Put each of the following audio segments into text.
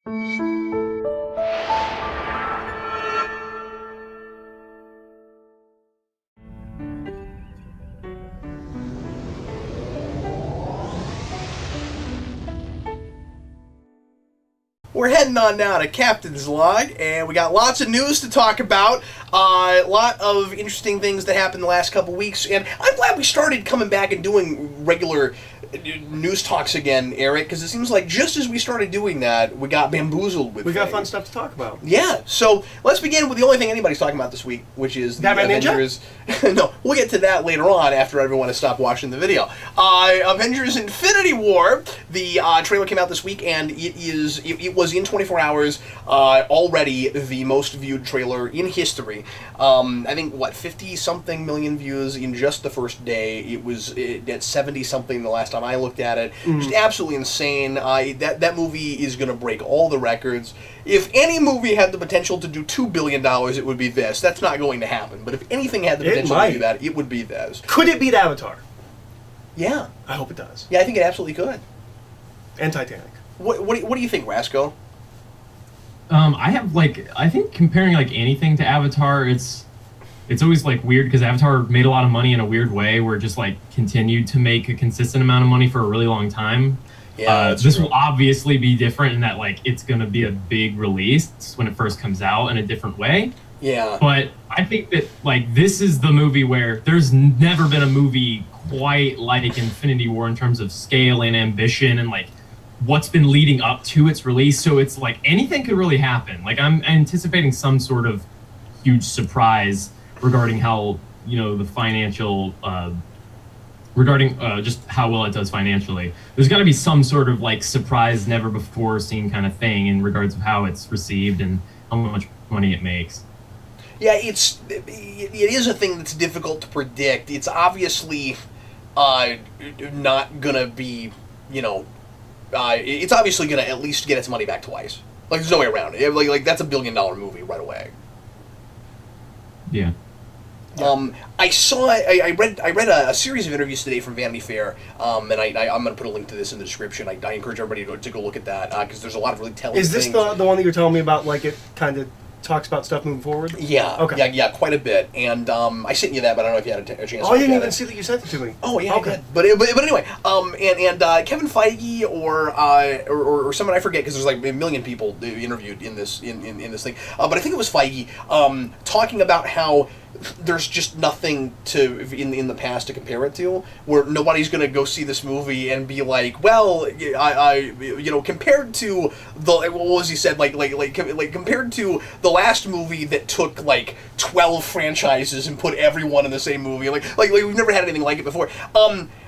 We're heading on now to Captain's Log, and we got lots of news to talk about. A lot of interesting things that happened the last couple weeks, and I'm glad we started coming back and doing regular news talks again, Eric, because it seems like just as we started doing that, we got bamboozled with We got fun stuff to talk about. Yeah, so let's begin with the only thing anybody's talking about this week, which is the Avengers. No, we'll get to that later on after everyone has stopped watching the video. Avengers Infinity War, the trailer came out this week, and it was in 24 hours already the most viewed trailer in history. I think, 50-something million views in just the first day. It was at 70-something the last time I looked at it. Just absolutely insane. That movie is going to break all the records. If any movie had the potential to do $2 billion, it would be this. That's not going to happen. But if anything had the potential to do that, it would be this. Could it beat Avatar? Yeah. I hope it does. Yeah, I think it absolutely could. And Titanic. What do you think, Rasco? I think comparing anything to Avatar, it's always weird because Avatar made a lot of money in a weird way where it just continued to make a consistent amount of money for a really long time. Yeah, this will obviously be different in that it's going to be a big release when it first comes out in a different way. Yeah. But I think that this is the movie where there's never been a movie quite like Infinity War in terms of scale and ambition and what's been leading up to its release. So it's anything could really happen. I'm anticipating some sort of huge surprise regarding how the financial regarding just how well it does financially. There's got to be some sort of surprise, never before seen kind of thing in regards of how it's received and how much money it makes. Yeah, it is a thing that's difficult to predict. It's obviously not gonna be, it's obviously gonna at least get its money back twice. There's no way around it. That's $1 billion movie right away. Yeah. I read a series of interviews today from Vanity Fair, and I'm going to put a link to this in the description. I encourage everybody to go look at that, because there's a lot of really telling things. Is this the one that you're telling me about, it kind of talks about stuff moving forward? Yeah. Okay. Yeah, quite a bit. And I sent you that, but I don't know if you had a chance to look at it. I didn't even see that you sent it to me. Oh, yeah, okay. But anyway, and Kevin Feige or someone, I forget, because there's a million people interviewed in this this thing, but I think it was Feige, talking about how there's just nothing in the past to compare it to, where nobody's going to go see this movie and be well, I compared to what was he said, compared to the last movie that took 12 franchises and put everyone in the same movie, we've never had anything like it before.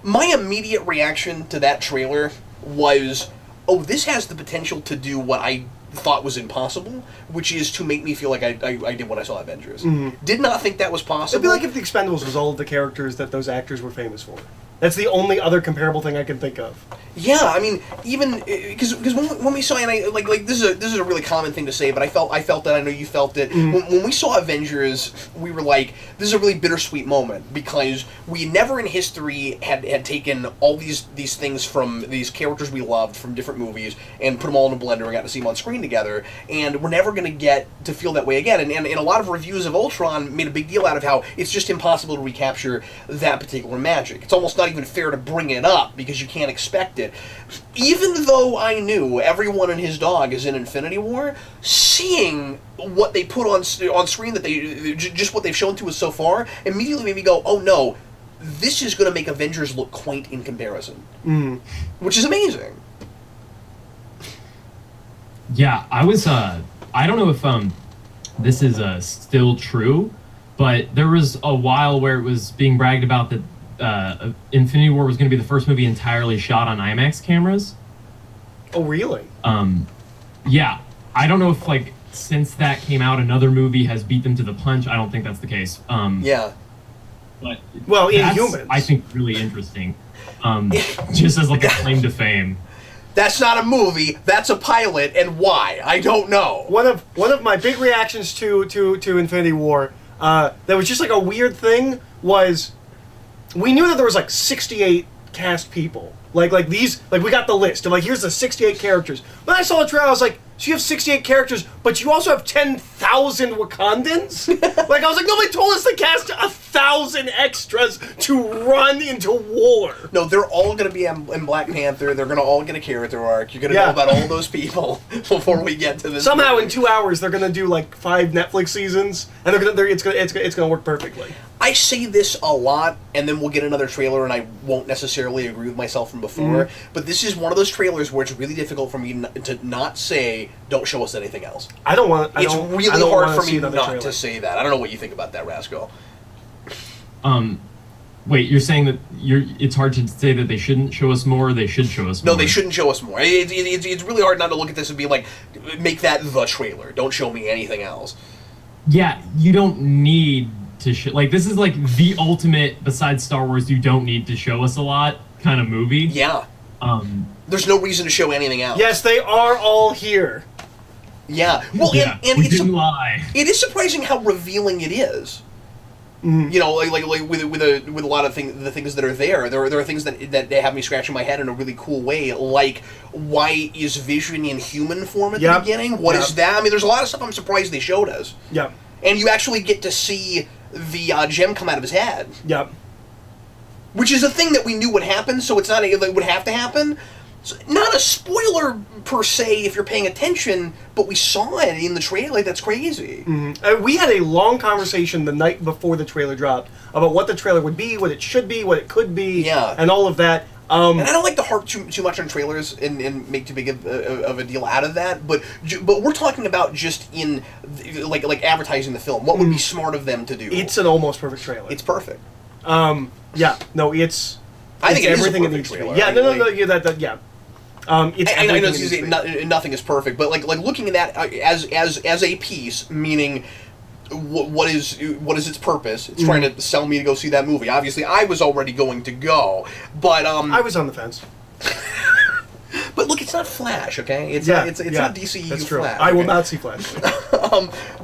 My immediate reaction to that trailer was, oh, this has the potential to do what I thought was impossible, which is to make me feel like I did when I saw Avengers. Mm-hmm. Did not think that was possible. It'd be like if The Expendables was all of the characters that those actors were famous for. That's the only other comparable thing I can think of. Yeah, I mean, even because when we saw, and I this is a really common thing to say, but I felt that, I know you felt it. Mm-hmm. When we saw Avengers, we were this is a really bittersweet moment, because we never in history had taken all these things from these characters we loved from different movies and put them all in a blender and got to see them on screen together, and we're never going to get to feel that way again. And a lot of reviews of Ultron made a big deal out of how it's just impossible to recapture that particular magic. It's almost not even fair to bring it up because you can't expect it. Even though I knew everyone and his dog is in Infinity War, seeing what they put on screen, that they just what they've shown to us so far, immediately made me go, oh no, this is going to make Avengers look quaint in comparison, which is amazing. Yeah, I was I don't know if this is still true, but there was a while where it was being bragged about that Infinity War was going to be the first movie entirely shot on IMAX cameras. Oh, really? Yeah. I don't know if, since that came out, another movie has beat them to the punch. I don't think that's the case. Yeah. But Inhumans, I think, really interesting. Just as, a claim to fame. That's not a movie. That's a pilot, and why? I don't know. One of my big reactions to Infinity War, that was just a weird thing, was we knew that there was 68 cast people. We got the list of here's the 68 characters. When I saw the trailer, I was like, So you have 68 characters, but you also have 10,000 Wakandans? Like, I was like, nobody told us to cast 1,000 extras to run into war. No, they're all going to be in Black Panther. They're going to all get a character arc. You're going to know about all those people before we get to this. Somehow, in 2 hours, they're going to do like 5 Netflix seasons, and it's going to work perfectly. I say this a lot, and then we'll get another trailer, and I won't necessarily agree with myself from before, but this is one of those trailers where it's really difficult for me to not say, don't show us anything else. It's really hard for me not to say that. I don't know what you think about that, Rasco. Wait, you're saying that it's hard to say that they shouldn't show us more, or they should show us more? No, they shouldn't show us more. It's really hard not to look at this and be like, make that the trailer. Don't show me anything else. Yeah, you don't need to show... Like, this is like the ultimate, besides Star Wars, you don't need to show us a lot kind of movie. Yeah. There's no reason to show anything else. Yes, they are all here. Yeah. Well, yeah, and we didn't lie. It is surprising how revealing it is. You know, like with a lot of the things that are there are things that have me scratching my head in a really cool way. Like, why is Vision in human form at the beginning? What is that? I mean, there's a lot of stuff I'm surprised they showed us. Yep. And you actually get to see the gem come out of his head. Yep. Which is a thing that we knew would happen, so it's not it would have to happen. So, not a spoiler per se if you're paying attention, but we saw it in the trailer. That's crazy. We had a long conversation the night before the trailer dropped about what the trailer would be, what it should be, what it could be, and all of that. And I don't like to harp too much on trailers and make too big of a deal out of that, but we're talking about just in like advertising the film. What would be smart of them to do? It's an almost perfect trailer. It's perfect. Yeah. No, it's. I think everything it is a it needs to be. trailer. Yeah. No. Yeah. I know nothing is perfect, but like looking at that as a piece, meaning. What is its purpose? It's trying to sell me to go see that movie. Obviously, I was already going to go, but I was on the fence. But look, it's not Flash, okay? It's not DCEU. That's true. Flash. I will not see Flash.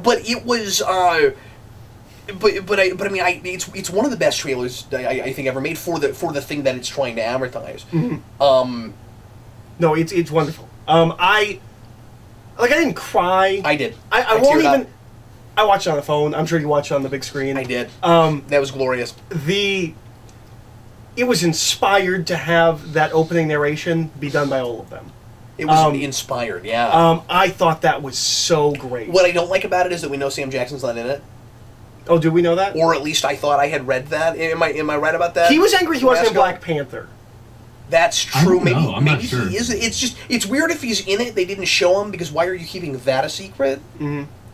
But it was. But I mean, it's one of the best trailers I think ever made for the thing that it's trying to advertise. No, it's wonderful. I didn't cry. I did. I won't even. I watched it on the phone. I'm sure you watched it on the big screen. I did. That was glorious. It was inspired to have that opening narration be done by all of them. It was inspired, yeah. I thought that was so great. What I don't like about it is that we know Sam Jackson's not in it. Oh, do we know that? Or at least I thought I had read that. Am I right about that? He was angry he wasn't in Black Panther. That's true. Maybe not sure. He is. It's weird if he's in it. They didn't show him because why are you keeping that a secret?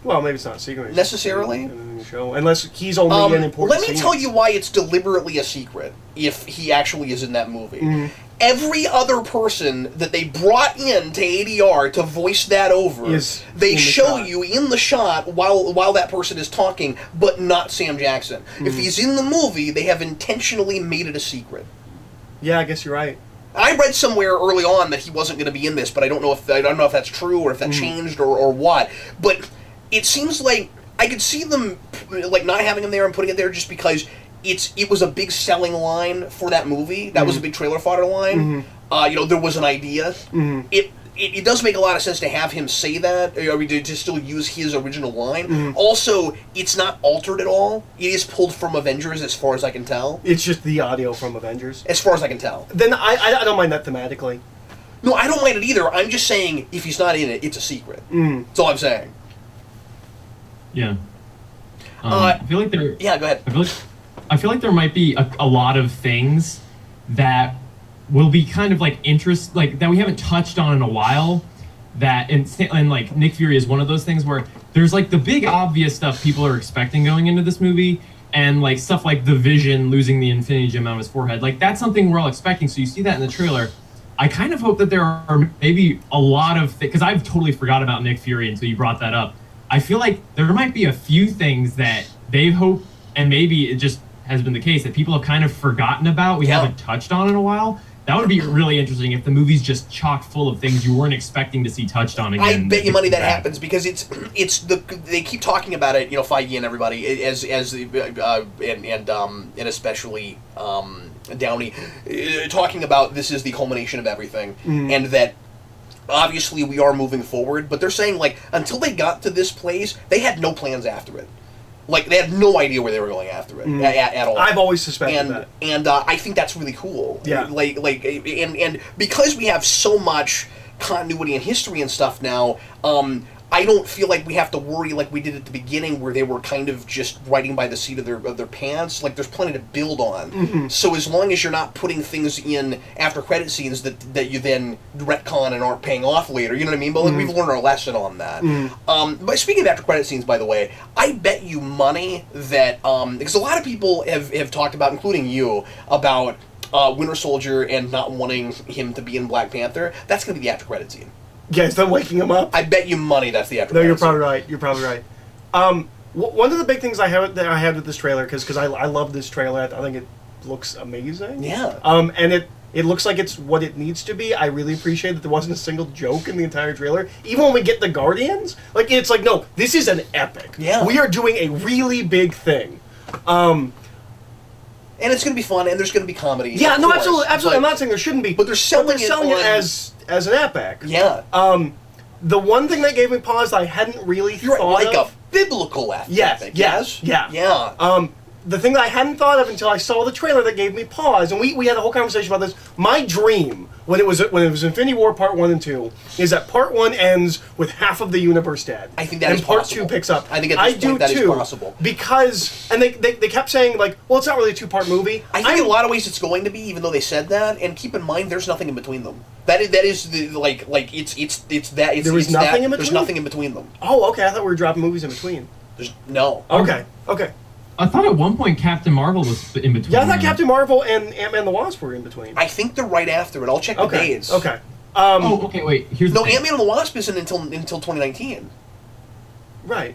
Well, maybe it's not a secret. Necessarily? In the show. Unless he's only in important Let me tell you why it's deliberately a secret, if he actually is in that movie. Every other person that they brought in to ADR to voice that over, they show you in the shot while that person is talking, but not Sam Jackson. If he's in the movie, they have intentionally made it a secret. Yeah, I guess you're right. I read somewhere early on that he wasn't going to be in this, but I don't know if that's true or if that changed or what. But it seems like I could see them like not having him there and putting it there just because it was a big selling line for that movie. That was a big trailer fodder line. There was an idea. It does make a lot of sense to have him say that, to still use his original line. Also, it's not altered at all. It is pulled from Avengers, as far as I can tell. It's just the audio from Avengers? As far as I can tell. Then I don't mind that thematically. No, I don't mind it either. I'm just saying, if he's not in it, it's a secret. That's all I'm saying. Yeah. I feel like there... Yeah, go ahead. I feel like there might be a lot of things that will be kind of like that we haven't touched on in a while, and like Nick Fury is one of those things where there's like the big obvious stuff people are expecting going into this movie, and like stuff like the Vision losing the Infinity Gem out of his forehead, like that's something we're all expecting, so you see that in the trailer. I kind of hope that there are maybe a lot of because I've totally forgot about Nick Fury until you brought that up. I feel like there might be a few things that they've hoped, and maybe it just has been the case, that people have kind of forgotten about, we haven't touched on in a while. That would be really interesting if the movie's just chock full of things you weren't expecting to see touched on again. I bet you money that happens because they keep talking about it, Feige and everybody, and especially Downey, talking about this is the culmination of everything, and that obviously we are moving forward, but they're saying, like, until they got to this place, they had no plans after it. Like, they had no idea where they were going after it at all. I've always suspected that. And I think that's really cool. Yeah. And because we have so much continuity and history and stuff now, I don't feel like we have to worry like we did at the beginning, where they were kind of just writing by the seat of their pants. Like, there's plenty to build on. Mm-hmm. So as long as you're not putting things in after credit scenes that you then retcon and aren't paying off later, you know what I mean? But like, we've learned our lesson on that. But speaking of after credit scenes, by the way, I bet you money that because a lot of people have talked about, including you, about Winter Soldier and not wanting him to be in Black Panther. That's going to be the after credit scene. Yeah, is that waking him up? I bet you money that's the after. No, you're probably right. You're probably right. One of the big things I had with this trailer, because I love this trailer. I think it looks amazing. Yeah. And it looks like it's what it needs to be. I really appreciate that there wasn't a single joke in the entire trailer. Even when we get the Guardians, like, it's like, no, this is an epic. Yeah. We are doing a really big thing. And it's going to be fun, and there's going to be comedy. Yeah, no, course, absolutely. I'm not saying there shouldn't be, but they're selling it as an epic. Yeah. The one thing that gave me pause that I hadn't really You're thought like of, a biblical epic. Yes. Yeah. The thing that I hadn't thought of until I saw the trailer that gave me pause, and we had a whole conversation about this. My dream when it was Infinity War Part 1 and 2 is that Part 1 ends with half of the universe dead. I think that and is Part possible. 2 picks up. I think at this point that is possible. Because, and they kept saying, like, well, it's not really a two-part movie. I think in a lot of ways it's going to be, even though they said that. And keep in mind, there's nothing in between them. That is the like it's that. There was nothing in between? There's nothing in between them. Oh, okay. I thought we were dropping movies in between. There's no. Okay. I thought at one point Captain Marvel was in between. Yeah, I thought Captain Marvel and Ant-Man and the Wasp were in between. I think they're right after it. I'll check the days. Okay. Okay, wait. Here's the thing. Ant-Man and the Wasp isn't until 2019. Right.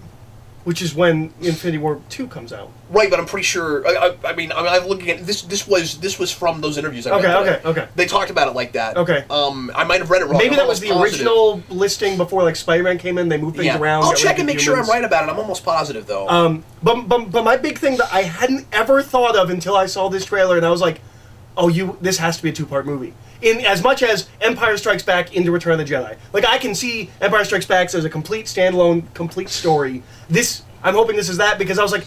Which is when Infinity War 2 comes out. Right, but I'm pretty sure. I mean, I'm looking at this. This was from those interviews. I read. Okay. They talked about it like that. Okay. I might have read it wrong. Maybe that was the original listing before, like, Spider-Man came in. They moved things around. I'll check and make sure I'm right about it. I'm almost positive, though. But my big thing that I hadn't ever thought of until I saw this trailer, and I was like, this has to be a two-part movie. In as much as Empire Strikes Back into Return of the Jedi. Like, I can see Empire Strikes Back as a complete standalone, complete story. I'm hoping this is that, because I was like,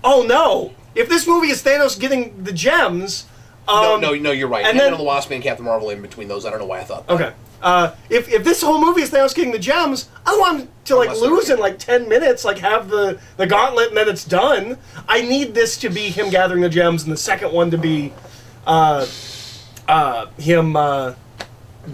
oh no, if this movie is Thanos getting the gems... no, you're right. And Ant-Man and the Wasp and Captain Marvel in between those. I don't know why I thought that. Okay. If this whole movie is Thanos getting the gems, I don't want him to, like, lose in, like, 10 minutes, like, have the gauntlet and then it's done. I need this to be him gathering the gems, and the second one to be him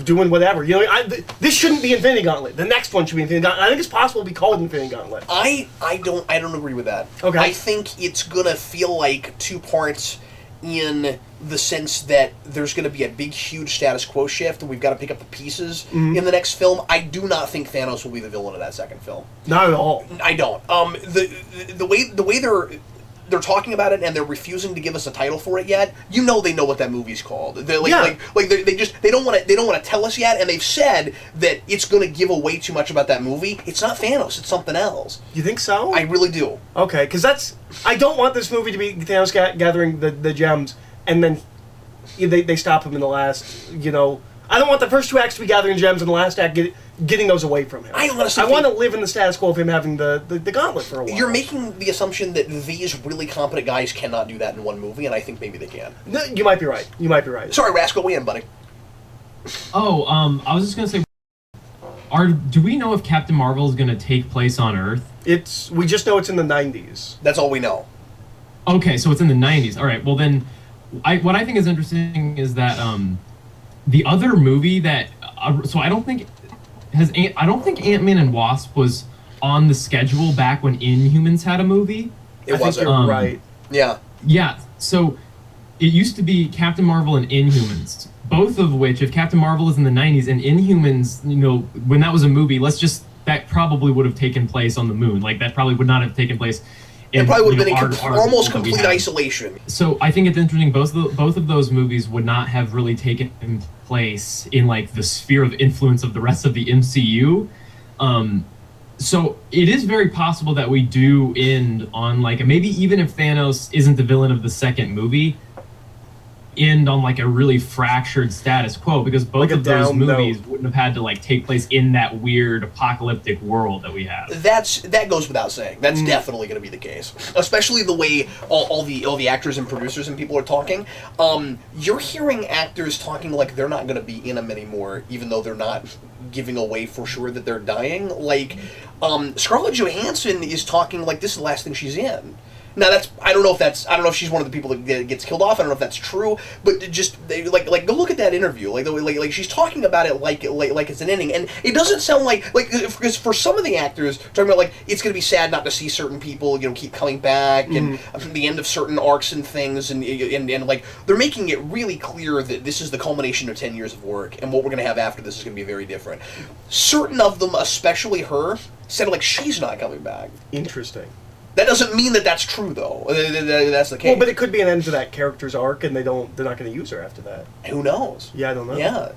doing whatever. You know, this shouldn't be Infinity Gauntlet. The next one should be Infinity Gauntlet. I think it's possible to be called Infinity Gauntlet. I don't agree with that. Okay. I think it's gonna feel like two parts in the sense that there's going to be a big, huge status quo shift, and we've got to pick up the pieces in the next film. I do not think Thanos will be the villain of that second film. Not at all. I don't. The way they're talking about it, and they're refusing to give us a title for it yet. You know, they know what that movie's called. They're they don't want to tell us yet, and they've said that it's going to give away too much about that movie. It's not Thanos. It's something else. You think so? I really do. Okay, because I don't want this movie to be Thanos gathering the gems, and then they stop him in the last. You know, I don't want the first two acts to be gathering gems, and the last act getting those away from him. I want to live in the status quo of him having the gauntlet for a while. You're making the assumption that these really competent guys cannot do that in one movie, and I think maybe they can. No, you might be right. Sorry, Rascal, weigh in, buddy. Oh, I was just gonna say, do we know if Captain Marvel is gonna take place on Earth? We just know it's in the 90s. That's all we know. Okay, so it's in the 90s. All right. Well, then, what I think is interesting is that the other movie that so I don't think Ant-Man and Wasp was on the schedule back when Inhumans had a movie. It wasn't. You're right. Yeah. Yeah. So it used to be Captain Marvel and Inhumans, both of which, if Captain Marvel is in the 90s and Inhumans, you know, when that was a movie, that probably would have taken place on the moon. Like, that probably would not have taken place. It probably would have been in almost complete isolation. So I think it's interesting. Both of those movies would not have really taken place in, like, the sphere of influence of the rest of the MCU. So it is very possible that we do end on, like, maybe even if Thanos isn't the villain of the second movie, end on like a really fractured status quo, because both Like a of those down movies note. wouldn't have had to like take place in that weird apocalyptic world that we have. That goes without saying. That's definitely going to be the case, especially the way all the actors and producers and people are talking. You're hearing actors talking like they're not going to be in them anymore, even though they're not giving away for sure that they're dying. Like Scarlett Johansson is talking like this is the last thing she's in. Now I don't know if she's one of the people that gets killed off. I don't know if that's true, but just like go look at that interview. Like she's talking about it like it's an ending, and it doesn't sound like because for some of the actors talking about like it's gonna be sad not to see certain people keep coming back and the end of certain arcs and things and like they're making it really clear that this is the culmination of 10 years of work, and what we're gonna have after this is gonna be very different. Certain of them, especially her, said like she's not coming back. Interesting. That doesn't mean that that's true, though. That's the case. Well, but it could be an end to that character's arc, and they're not going to use her after that. Who knows? Yeah, I don't know. Yeah.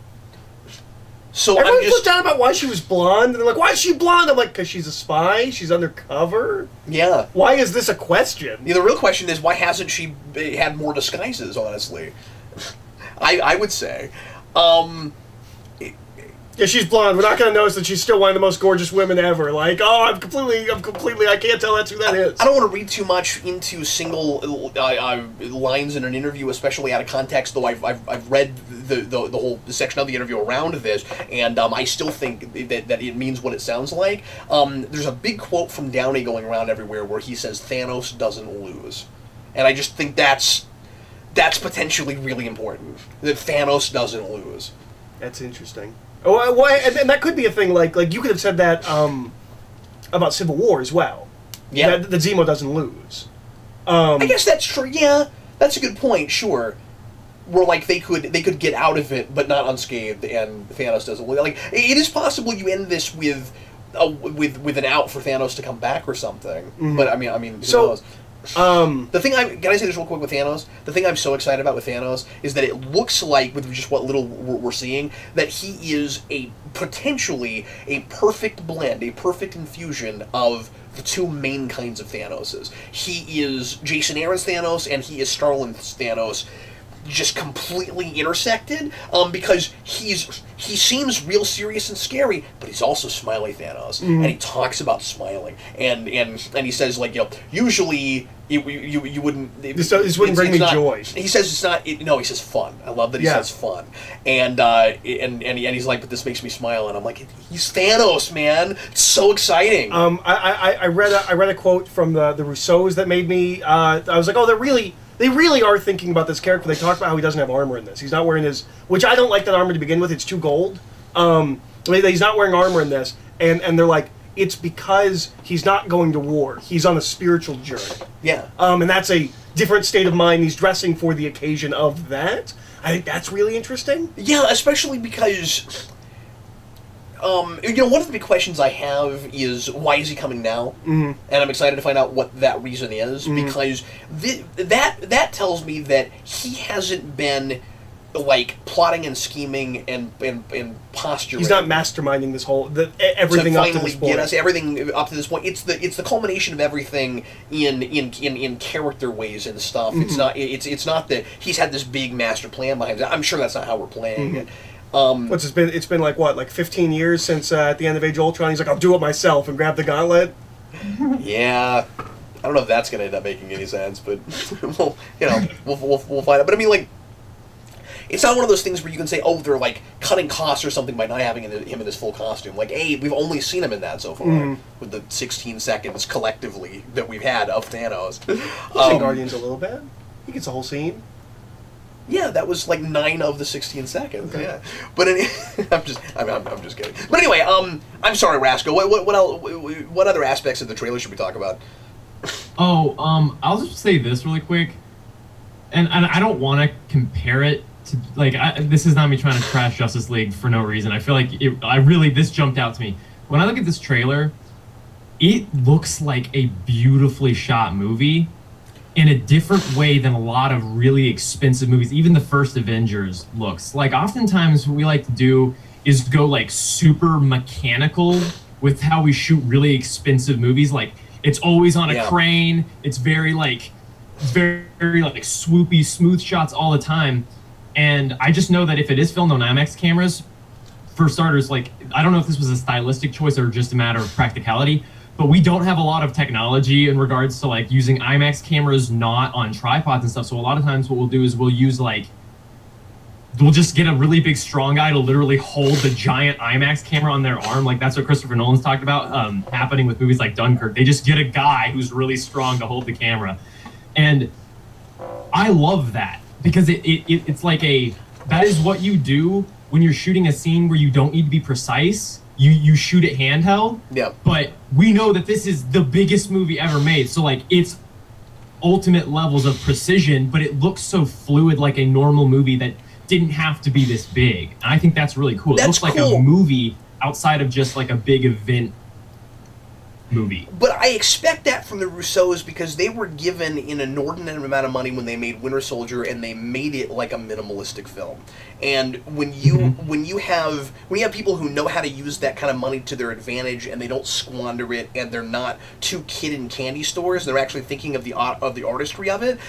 So Everyone I'm just flipped out about why she was blonde, and they're like, "Why is she blonde?" I'm like, "Because she's a spy. She's undercover." yeah. Why is this a question? The real question is why hasn't she had more disguises? Honestly, I would say. Yeah, she's blonde. We're not going to notice that she's still one of the most gorgeous women ever. Like, oh, I'm completely, I can't tell that's who that is. I don't want to read too much into single lines in an interview, especially out of context. Though I've read the whole section of the interview around this, and I still think that it means what it sounds like. There's a big quote from Downey going around everywhere where he says Thanos doesn't lose, and I just think that's potentially really important. That Thanos doesn't lose. That's interesting. Oh, well, and that could be a thing. Like you could have said that about Civil War as well. Yeah, that Zemo doesn't lose. I guess that's true. Yeah, that's a good point. Sure, where like they could get out of it, but not unscathed, and Thanos doesn't. Like it is possible you end this with an out for Thanos to come back or something. Mm-hmm. But I mean, who knows? The thing can I say this real quick with Thanos? The thing I'm so excited about with Thanos is that it looks like, with just what little we're seeing, that he is potentially a perfect blend, a perfect infusion of the two main kinds of Thanoses. He is Jason Aaron's Thanos, and he is Starlin's Thanos, just completely intersected, because he seems real serious and scary, but he's also smiley Thanos, and he talks about smiling, and he says like usually you wouldn't this wouldn't bring me joy. He says it's not. No, he says fun. I love that he says fun, and he's like, but this makes me smile, and I'm like, he's Thanos, man. It's so exciting. I read a quote from the Russos that made me. I was like, oh, They really are thinking about this character. They talk about how he doesn't have armor in this. He's not wearing his... Which I don't like that armor to begin with. It's too gold. He's not wearing armor in this. And they're like, it's because he's not going to war. He's on a spiritual journey. Yeah. And that's a different state of mind. He's dressing for the occasion of that. I think that's really interesting. Yeah, especially because... one of the big questions I have is why is he coming now? Mm-hmm. And I'm excited to find out what that reason is, because that tells me that he hasn't been like plotting and scheming and posturing. He's not masterminding this whole everything up to this point. Get us everything up to this point. It's the culmination of everything in character ways and stuff. Mm-hmm. It's not that he's had this big master plan behind it. I'm sure that's not how we're playing it. It's been like 15 years since at the end of Age of Ultron he's like, I'll do it myself, and grab the gauntlet. Yeah, I don't know if that's gonna end up making any sense, but we'll find out. But I mean, like, it's not one of those things where you can say, oh, they're like cutting costs or something by not having him in his full costume. Like, hey, we've only seen him in that so far with the 16 seconds collectively that we've had of Thanos. Guardians a little bit. He gets a whole scene. Yeah, that was like 9 of the 16 seconds. Okay. Yeah, but I'm just kidding. But anyway, I'm sorry, Rasco. What other aspects of the trailer should we talk about? I'll just say this really quick, and I don't want to compare it to this is not me trying to trash Justice League for no reason. I feel like this jumped out to me when I look at this trailer. It looks like a beautifully shot movie. In a different way than a lot of really expensive movies. Even the first Avengers looks like. Oftentimes what we like to do is go like super mechanical with how we shoot really expensive movies. Like it's always on a crane. It's very like very, very like swoopy, smooth shots all the time. And I just know that if it is filmed on IMAX cameras, for starters, like, I don't know if this was a stylistic choice or just a matter of practicality, but we don't have a lot of technology in regards to like using IMAX cameras not on tripods and stuff. So a lot of times what we'll do is we'll use like, we'll just get a really big strong guy to literally hold the giant IMAX camera on their arm. Like that's what Christopher Nolan's talked about happening with movies like Dunkirk. They just get a guy who's really strong to hold the camera. And I love that because it's like that is what you do when you're shooting a scene where you don't need to be precise. You shoot it handheld. Yeah. But we know that this is the biggest movie ever made. So like it's ultimate levels of precision, but it looks so fluid like a normal movie that didn't have to be this big. And I think that's really cool. It looks like a movie outside of just like a big event movie. But I expect that from the Russos because they were given an inordinate amount of money when they made Winter Soldier, and they made it like a minimalistic film. And when you have people who know how to use that kind of money to their advantage, and they don't squander it, and they're not too kid in candy stores, they're actually thinking of the artistry of it.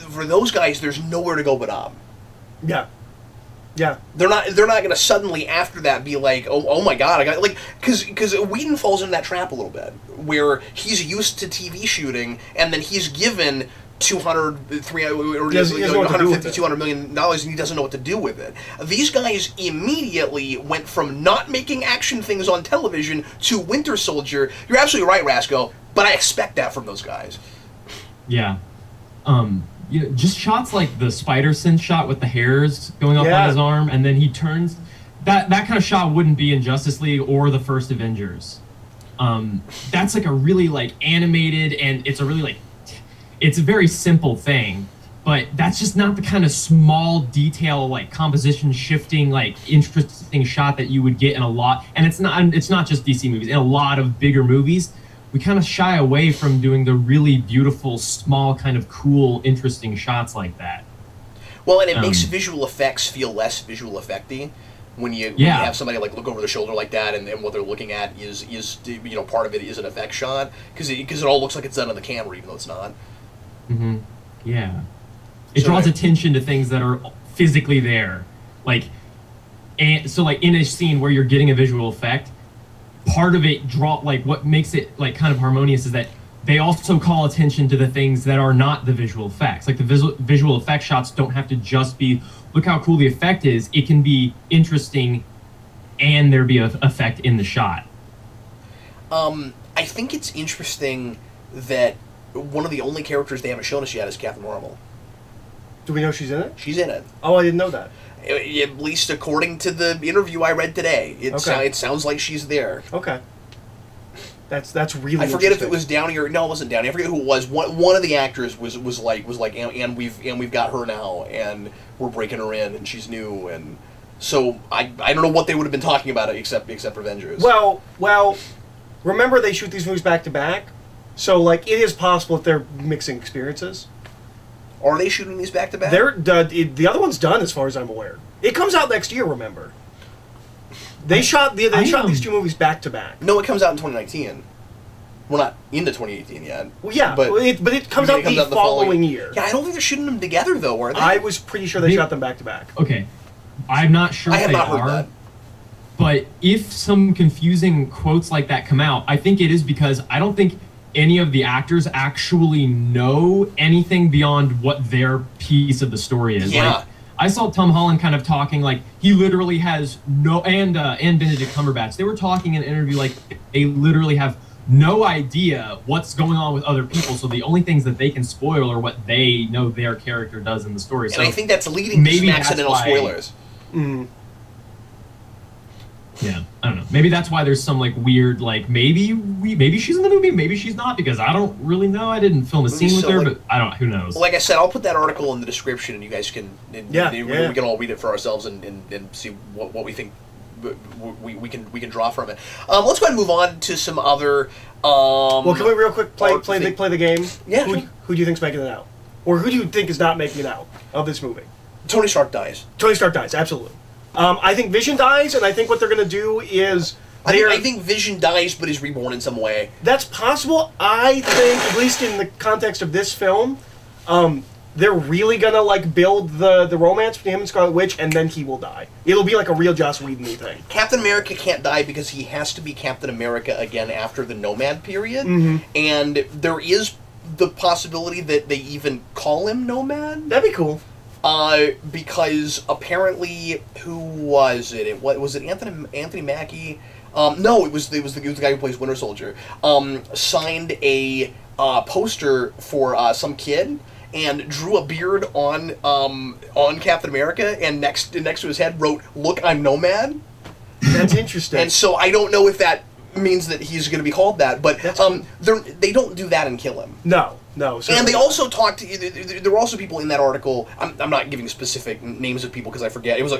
For those guys, there's nowhere to go but up. Yeah. Yeah. They're not going to suddenly after that be like, oh my god, I got like cuz Whedon falls into that trap a little bit where he's used to TV shooting, and then he's given 200 300 or 150 $200 million and he doesn't know what to do with it. These guys immediately went from not making action things on television to Winter Soldier. You're absolutely right, Rasco, but I expect that from those guys. Yeah. You know, just shots like the spider sense shot with the hairs going up on his arm, and then he turns. That kind of shot wouldn't be in Justice League or the first Avengers. That's like a really like animated, and it's a really like, it's a very simple thing, but that's just not the kind of small detail like composition shifting like interesting shot that you would get in a lot. And it's not just DC movies. In a lot of bigger movies, we kind of shy away from doing the really beautiful, small, kind of cool, interesting shots like that. Well, and it makes visual effects feel less visual effecty when you have somebody like look over their shoulder like that, and what they're looking at is part of it is an effect shot because it all looks like it's done on the camera even though it's not. Mm-hmm. Yeah, it draws attention to things that are physically there, like, and so like in a scene where you're getting a visual effect. Part of it what makes it like kind of harmonious is that they also call attention to the things that are not the visual effects. Like the visual effect shots don't have to just be look how cool the effect is. It can be interesting, and there be an effect in the shot. I think it's interesting that one of the only characters they haven't shown us yet is Captain Marvel. Do we know she's in it? She's in it. Oh, I didn't know that. At least according to the interview I read today, it sounds like she's there. Okay, that's really. I forget if it was Downey or no, it wasn't Downey. I forget who it was. One of the actors was like, and we've got her now, and we're breaking her in, and she's new, and so I don't know what they would have been talking about except Avengers. Well, remember they shoot these movies back to back, so like it is possible if they're mixing experiences. Are they shooting these back to back? The other one's done, as far as I'm aware. It comes out next year. Remember, they shot these two movies back to back. No, it comes out in 2019. We're not into 2018 yet. Well, yeah, but it comes out the following year. Yeah, I don't think they're shooting them together though, are they? I was pretty sure they shot them back to back. Okay, I'm not sure. I have not heard that. But if some confusing quotes like that come out, I think it is because I don't think any of the actors actually know anything beyond what their piece of the story is. Yeah. Like, I saw Tom Holland kind of talking like he literally has and Benedict Cumberbatch. They were talking in an interview like they literally have no idea what's going on with other people. So the only things that they can spoil are what they know their character does in the story. And so I think that's leading to some accidental spoilers. Mm. Yeah, I don't know. Maybe that's why there's some like weird like maybe she's in the movie, maybe she's not, because I don't really know. I didn't film a scene with her, but I don't. Who knows? Like I said, I'll put that article in the description, and you guys can we can all read it for ourselves and see what we think we can draw from it. Let's go ahead and move on to some other. Well, can we real quick play the game? Yeah. Who do you think's making it out, or who do you think is not making it out of this movie? Tony Stark dies. Tony Stark dies. Absolutely. I think Vision dies, and I think what they're going to do is... I think Vision dies, but is reborn in some way. That's possible. I think, at least in the context of this film, they're really gonna like build the romance between him and Scarlet Witch, and then he will die. It'll be like a real Joss Whedon-y thing. Captain America can't die because he has to be Captain America again after the Nomad period, and there is the possibility that they even call him Nomad. That'd be cool. Because apparently, who was it? Was it Anthony Mackie? No, it was the guy who plays Winter Soldier. Signed a poster for some kid and drew a beard on Captain America, and next to his head wrote, "Look, I'm Nomad." That's interesting. And so I don't know if that means that he's going to be called that, but they don't do that and kill him. No. And they also talked. There were also people in that article. I'm not giving specific names of people because I forget. It was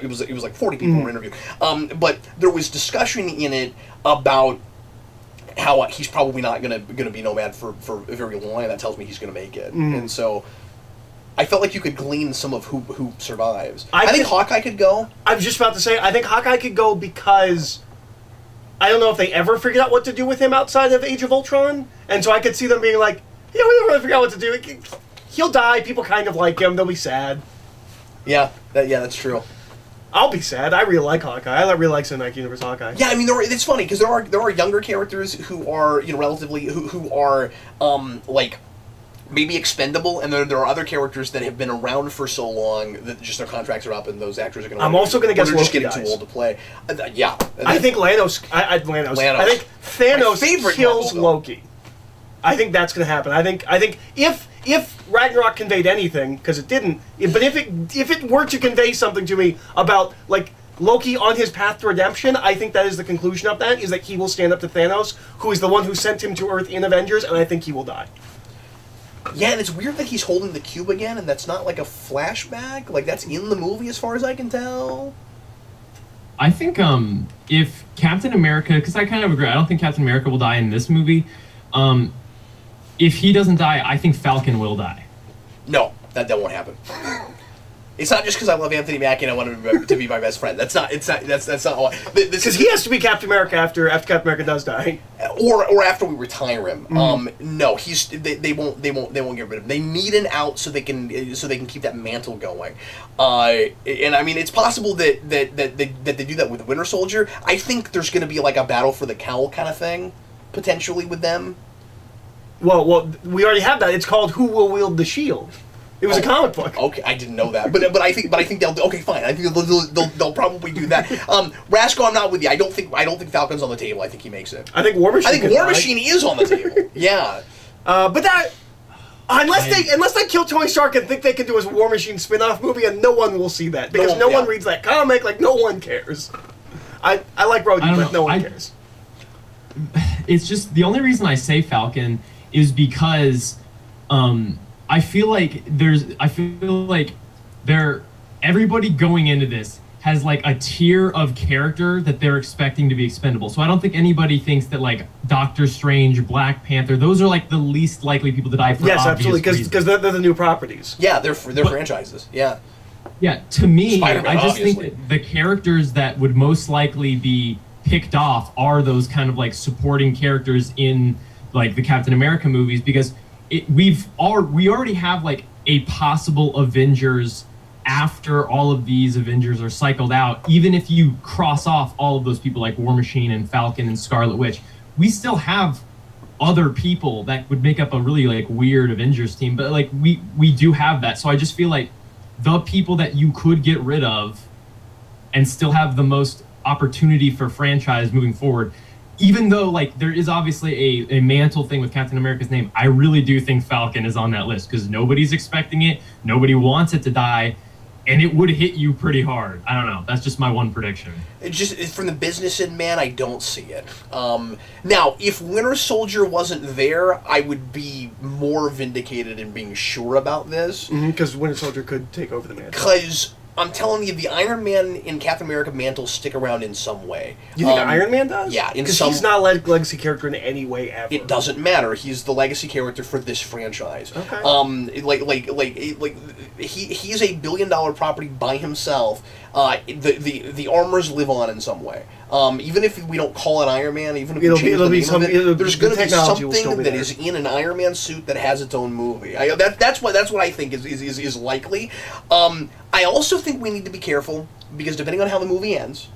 like 40 people were interviewed. But there was discussion in it about how he's probably not gonna be Nomad for very long, and that tells me he's gonna make it. And so I felt like you could glean some of who survives. I think Hawkeye could go. I was just about to say, I think Hawkeye could go because I don't know if they ever figured out what to do with him outside of Age of Ultron, and so I could see them being like, yeah, we don't really figure out what to do. He'll die. People kind of like him. They'll be sad. Yeah, that's true. I'll be sad. I really like Hawkeye. I really like Cinematic Universe Hawkeye. Yeah, I mean, it's funny because there are younger characters who are relatively who are like maybe expendable, and there are other characters that have been around for so long that just their contracts are up, and those actors are going to. I'm also going to guess Loki dies. Too old to play. Yeah, I think Lanos. I think Thanos kills Loki. I think that's going to happen. I think if Ragnarok conveyed anything, because it didn't, but if it were to convey something to me about like Loki on his path to redemption, I think that is the conclusion of that, is that he will stand up to Thanos, who is the one who sent him to Earth in Avengers, and I think he will die. Yeah, and it's weird that he's holding the cube again, and that's not like a flashback. Like, that's in the movie as far as I can tell. I think if Captain America, because I kind of agree, I don't think Captain America will die in this movie. If he doesn't die, I think Falcon will die. No, that won't happen. It's not just because I love Anthony Mackie and I want him to be my best friend. That's not all. Because he has to be Captain America after Captain America does die, or after we retire him. No, they won't get rid of him. They need an out so they can keep that mantle going. And I mean, it's possible that they do that with Winter Soldier. I think there's going to be like a battle for the cowl kind of thing potentially with them. Well, we already have that. It's called Who Will Wield the Shield. It was a comic book. Okay, I didn't know that, but I think they'll. Okay, fine. I think they'll probably do that. Rasco, I'm not with you. I don't think Falcon's on the table. I think he makes it. I think War Machine. Is on the table. Yeah. But that unless they kill Tony Stark and think they can do a War Machine spin-off movie, and no one will see that because no one reads that comic. Like no one cares. I like Rhodey, but no one cares. It's just the only reason I say Falcon is because I feel like everybody going into this has like a tier of character that they're expecting to be expendable. So I don't think anybody thinks that like Doctor Strange, Black Panther, those are like the least likely people to die for yes, obvious absolutely, because they're the new properties. Yeah, they're franchises. Yeah. Yeah, to me, Spider-Man, I just obviously. think that the characters that would most likely be picked off are those kind of like supporting characters in like the Captain America movies, because we already have like a possible Avengers after all of these Avengers are cycled out. Even if you cross off all of those people like War Machine and Falcon and Scarlet Witch, we still have other people that would make up a really like weird Avengers team. But like we do have that, so I just feel like the people that you could get rid of and still have the most opportunity for franchise moving forward, even though like there is obviously a mantle thing with Captain America's name, I really do think Falcon is on that list because nobody's expecting it, nobody wants it to die, and it would hit you pretty hard. I don't know. That's just my one prediction. It's just from the business end, man, I don't see it. Now, if Winter Soldier wasn't there, I would be more vindicated in being sure about this. Because Winter Soldier could take over the mantle. Because I'm telling you, the Iron Man and Captain America mantles stick around in some way. You think Iron Man does? Yeah, because he's not a legacy character in any way ever. It doesn't matter. He's the legacy character for this franchise. Okay. He's a $1 billion property by himself. The armors live on in some way. Even if we don't call it Iron Man, even if we It'll change be the name some- of it'll- it, there's the going to be technology will still something be that there. is in an Iron Man suit that has its own movie. That's what I think is likely. I also think we need to be careful because depending on how the movie ends,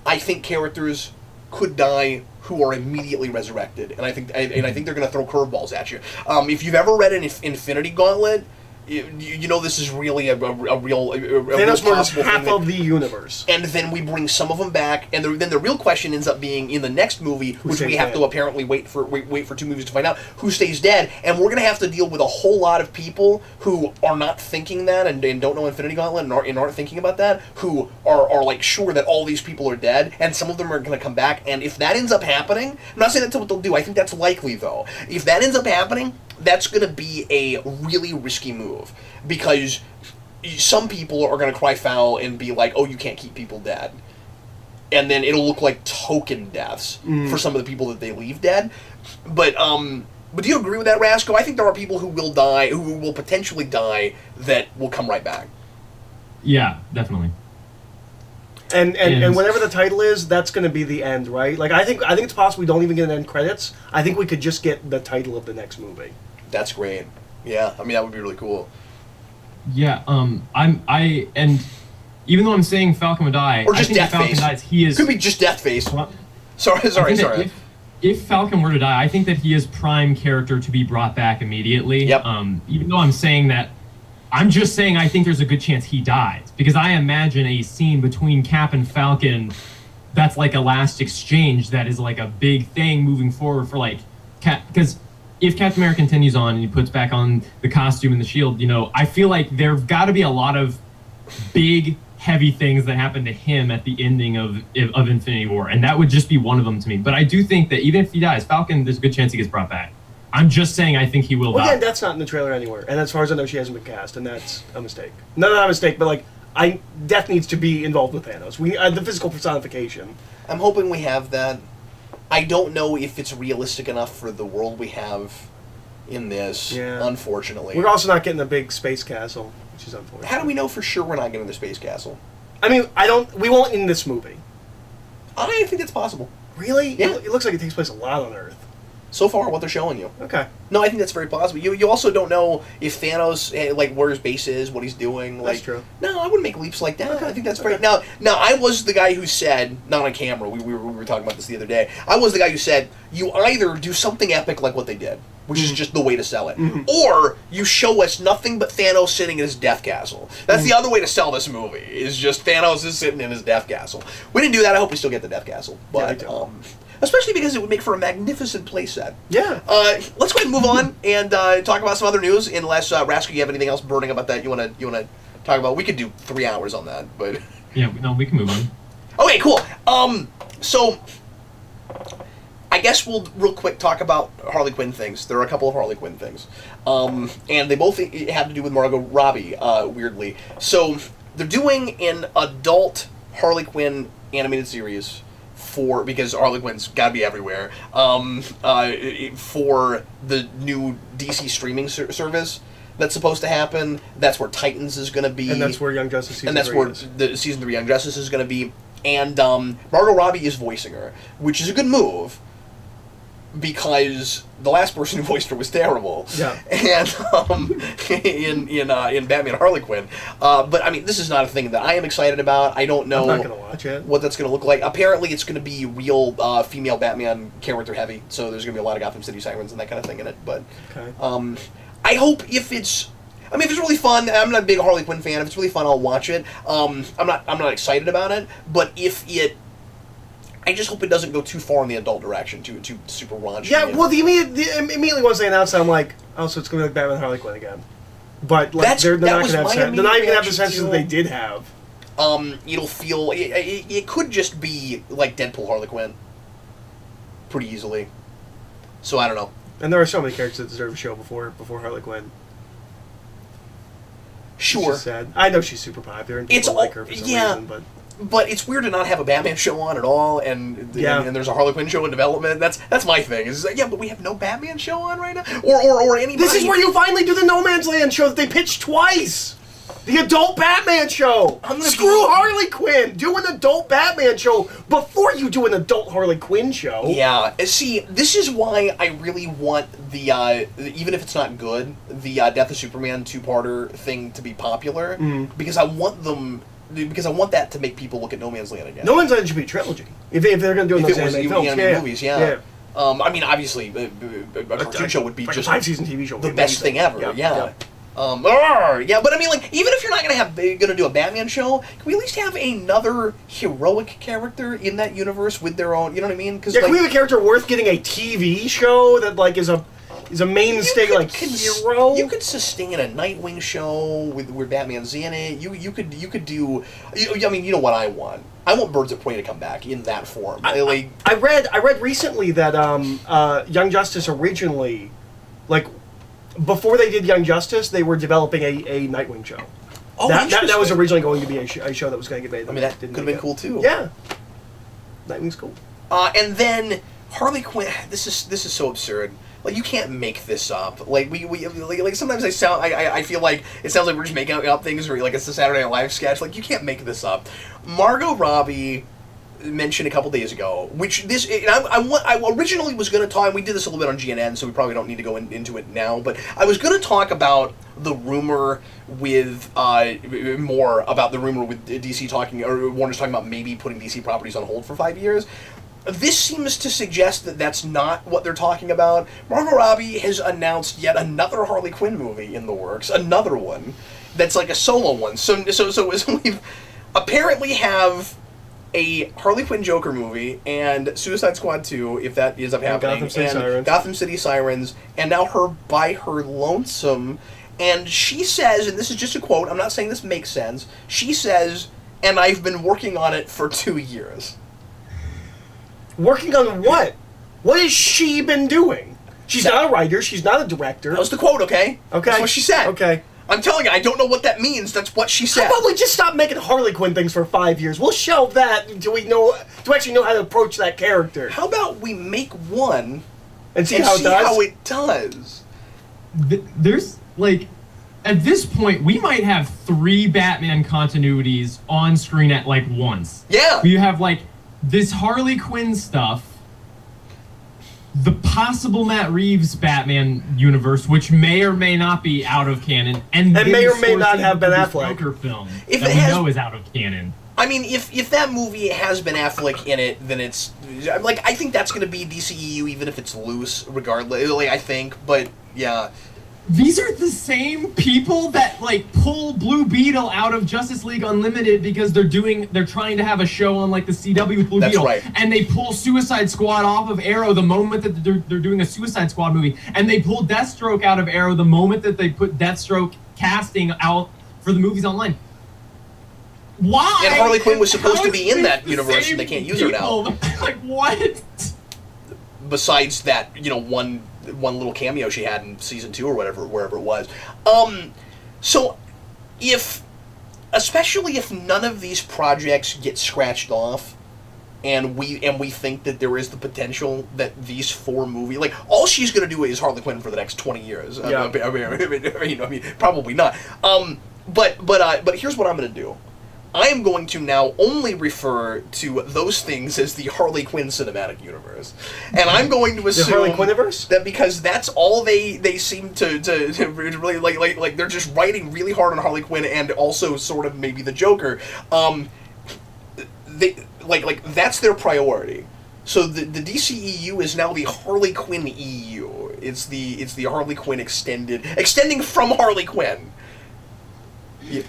I think characters could die who are immediately resurrected, and I think they're going to throw curveballs at you. If you've ever read an Infinity Gauntlet, you know this is really a real Thanos murders possible half thing of the universe. and then we bring some of them back, and then the real question ends up being in the next movie, which we stays have dead? to apparently wait for 2 movies to find out who stays dead, and we're gonna have to deal with a whole lot of people who are not thinking that and don't know Infinity Gauntlet and aren't thinking about that, who are like sure that all these people are dead, and some of them are gonna come back, and if that ends up happening, I'm not saying that's what they'll do. I think that's likely though. If that ends up happening, that's gonna be a really risky move because some people are going to cry foul and be like, oh, you can't keep people dead. And then it'll look like token deaths for some of the people that they leave dead. But do you agree with that, Rasco? I think there are people who will die, who will potentially die, that will come right back. Yeah, definitely. And whatever the title is, that's going to be the end, right? Like I think it's possible we don't even get an end credits. I think we could just get the title of the next movie. That's great. Yeah, I mean that would be really cool. Yeah, and even though I'm saying Falcon would die, Or just I think if Falcon Deathface. dies, he is. Could be just Deathface. Well, Sorry. I think that If Falcon were to die, I think that he is prime character to be brought back immediately. Yep. Even though I'm saying that, I'm just saying I think there's a good chance he dies because I imagine a scene between Cap and Falcon that's like a last exchange that is like a big thing moving forward for like Cap, because if Captain America continues on and he puts back on the costume and the shield, you know, I feel like there've got to be a lot of big, heavy things that happen to him at the ending of Infinity War, and that would just be one of them to me. But I do think that even if he dies, Falcon, there's a good chance he gets brought back. I'm just saying I think he will die. Again, that's not in the trailer anywhere, and as far as I know, she hasn't been cast, and that's a mistake. No, not a mistake, but like, Death needs to be involved with Thanos. The physical personification. I'm hoping we have that. I don't know if it's realistic enough for the world we have in this, unfortunately. We're also not getting a big space castle, which is unfortunate. How do we know for sure we're not getting the space castle? I mean, we won't in this movie. I think it's possible. Really? Yeah. It looks like it takes place a lot on Earth. So far, what they're showing you. Okay. No, I think that's very possible. You also don't know if Thanos, like, where his base is, what he's doing. Like, That's true. No, I wouldn't make leaps like that. Okay. I think that's very... Now, I was the guy who said, not on camera, we were talking about this the other day, I was the guy who said, you either do something epic like what they did, which is just the way to sell it, or you show us nothing but Thanos sitting in his death castle. That's the other way to sell this movie, is just Thanos is sitting in his death castle. We didn't do that. I hope we still get the death castle. But, especially because it would make for a magnificent playset. Yeah. Let's go ahead and move on and talk about some other news. Unless Rascal, you have anything else burning about that you want to talk about? We could do 3 hours on that, but Yeah, no, we can move on. okay, cool. So I guess we'll real quick talk about Harley Quinn things. There are a couple of Harley Quinn things, and they both have to do with Margot Robbie. Weirdly, so they're doing an adult Harley Quinn animated series. Because Harley Quinn's got to be everywhere, for the new DC streaming service that's supposed to happen. That's where Titans is going to be. And that's where Young Justice Season 3 And that's where the Season 3 Young Justice is going to be. And Margot Robbie is voicing her, which is a good move, because the last person who voiced her was terrible. Yeah. And in Batman Harley Quinn. But I mean, this is not a thing that I am excited about. I don't know I'm not going to watch it. what that's going to look like. Apparently, it's going to be real female Batman character heavy. So there's going to be a lot of Gotham City sirens and that kind of thing in it. But Okay. I hope if it's really fun. I'm not a big Harley Quinn fan. If it's really fun, I'll watch it. I'm not excited about it. But I just hope it doesn't go too far in the adult direction, too super raunchy. Yeah, well, immediately once they announced that, I'm like, oh, so it's going to be like Batman and Harley Quinn again. But like, they're not going to have they're not even going to have the sense that they did have. It'll feel... It could just be like Deadpool Harley Quinn. Pretty easily. So, I don't know. And there are so many characters that deserve a show before Harley Quinn. Sure. It's sad. I know she's super popular and people like her for some reason, but it's weird to not have a Batman show on at all, and there's a Harley Quinn show in development. That's my thing. Is like, but we have no Batman show on right now, or anybody. This is where you finally do the No Man's Land show that they pitched twice. The adult Batman show! Screw Harley Quinn! Do an adult Batman show before you do an adult Harley Quinn show. Yeah, see, this is why I really want the, even if it's not good, the Death of Superman two-parter thing to be popular, because I want that to make people look at No Man's Land again. No Man's Land should be a trilogy. If they're going to do those animated films. Movies, yeah. I mean, obviously, a cartoon show would be like just a 5-season TV show. the best thing ever, yeah. But I mean, like, even if you're not gonna do a Batman show, can we at least have another heroic character in that universe with their own? You know what I mean? Because can we have a character worth getting a TV show that like is a mainstay hero? You could sustain a Nightwing show where Batman's in it. You could do. I mean, you know what I want. I want Birds of Prey to come back in that form. I read recently that Young Justice originally, like, before they did Young Justice, they were developing a Nightwing show. Oh, that was originally going to be a show that was going to get made. I mean, that could have been cool too. Yeah, Nightwing's cool. And then Harley Quinn. This is so absurd. Like, you can't make this up. Like, like sometimes I feel like it sounds like we're just making up things, or like it's a Saturday Night Live sketch. Like, you can't make this up. Margot Robbie mentioned a couple days ago, which this I originally was going to talk, and we did this a little bit on GNN, so we probably don't need to go into it now, but I was going to talk about the rumor with more about the rumor with DC talking, or Warner's talking about maybe putting DC properties on hold for 5 years. This seems to suggest that that's not what they're talking about. Margot Robbie has announced yet another Harley Quinn movie in the works, another one that's like a solo one. So we apparently have a Harley Quinn Joker movie and Suicide Squad 2, if that ends up happening, Gotham City Sirens, and now her by her lonesome. And she says, and this is just a quote, I'm not saying this makes sense, she says, and I've been working on it for 2 years. Working on what? What has she been doing? She's not a writer, she's not a director. That was the quote, okay? Okay. That's what she said. Okay. I'm telling you, I don't know what that means. That's what she said. How about we just stop making Harley Quinn things for 5 years? We'll shelve that until do actually know how to approach that character. How about we make one and see how it does? There's, like, at this point, we might have 3 Batman continuities on screen at, like, once. Yeah. You have, like, this Harley Quinn stuff, the possible Matt Reeves Batman universe, which may or may not be out of canon, and may or may not have Ben Affleck. Joker film if that it we has, know is out of canon. I mean, if that movie has Ben Affleck in it, then it's like, I think that's going to be DCEU, even if it's loose, regardless. Like, I think, but yeah. These are the same people that, like, pull Blue Beetle out of Justice League Unlimited because they're trying to have a show on, like, the CW with Blue Beetle. Right. And they pull Suicide Squad off of Arrow the moment that they're doing a Suicide Squad movie. And they pull Deathstroke out of Arrow the moment that they put Deathstroke casting out for the movies online. Why? And Harley Quinn was supposed to be in that universe, and they can't use her now. Like, what? Besides that, one little cameo she had in season 2 or whatever, wherever it was. So especially if none of these projects get scratched off, and we think that there is the potential that these 4 movies, like, all she's gonna do is Harley Quinn for the next 20 years. Yeah. I mean, probably not. But here's what I'm gonna do. I am going to now only refer to those things as the Harley Quinn cinematic universe. And I'm going to assume the Harley Quinniverse? That because that's all they seem to really like they're just writing really hard on Harley Quinn and also sort of maybe the Joker. They like that's their priority. So the DCEU is now the Harley Quinn EU. It's the Harley Quinn extending from Harley Quinn. Yeah.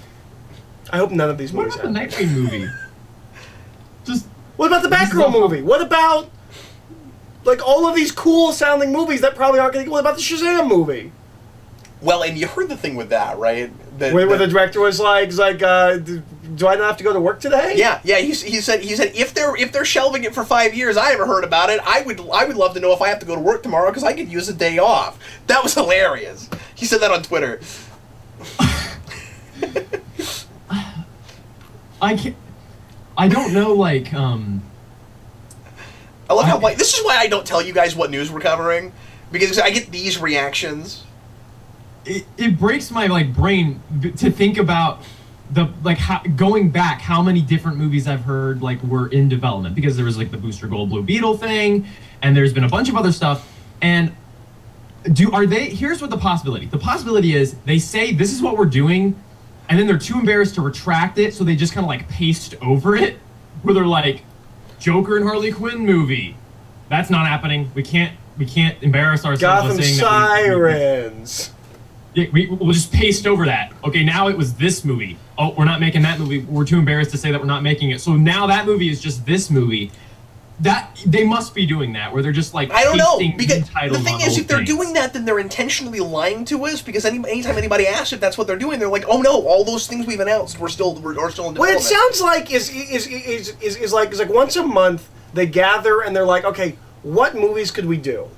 I hope none of these movies happen. What about the Nightwing movie? What about the Batgirl movie? What about, like, all of these cool sounding movies that probably aren't going to... What about the Shazam movie? Well, and you heard the thing with that, right? Where the director was like, do I not have to go to work today? Yeah. He said if they're shelving it for 5 years, I haven't heard about it. I would love to know if I have to go to work tomorrow because I could use a day off. That was hilarious. He said that on Twitter. I don't know, like, I love how, like, this is why I don't tell you guys what news we're covering, because I get these reactions, it breaks my like brain to think about the like going back how many different movies I've heard like were in development, because there was like the Booster Gold Blue Beetle thing, and there's been a bunch of other stuff. And here's what the possibility is, they say this is what we're doing, and then they're too embarrassed to retract it, so they just kind of like paste over it, where they're like, Joker and Harley Quinn movie, that's not happening. We can't embarrass ourselves. Gotham by saying Sirens. We'll just paste over that. Okay, now it was this movie. Oh, we're not making that movie. We're too embarrassed to say that we're not making it. So now that movie is just this movie. That they must be doing that, where they're just like, I don't know, because the thing is, if they're doing that, then they're intentionally lying to us, because anytime anybody asks if that's what they're doing, they're like, oh no, all those things we've announced are still in development. What it sounds like is like once a month they gather and they're like, okay, what movies could we do?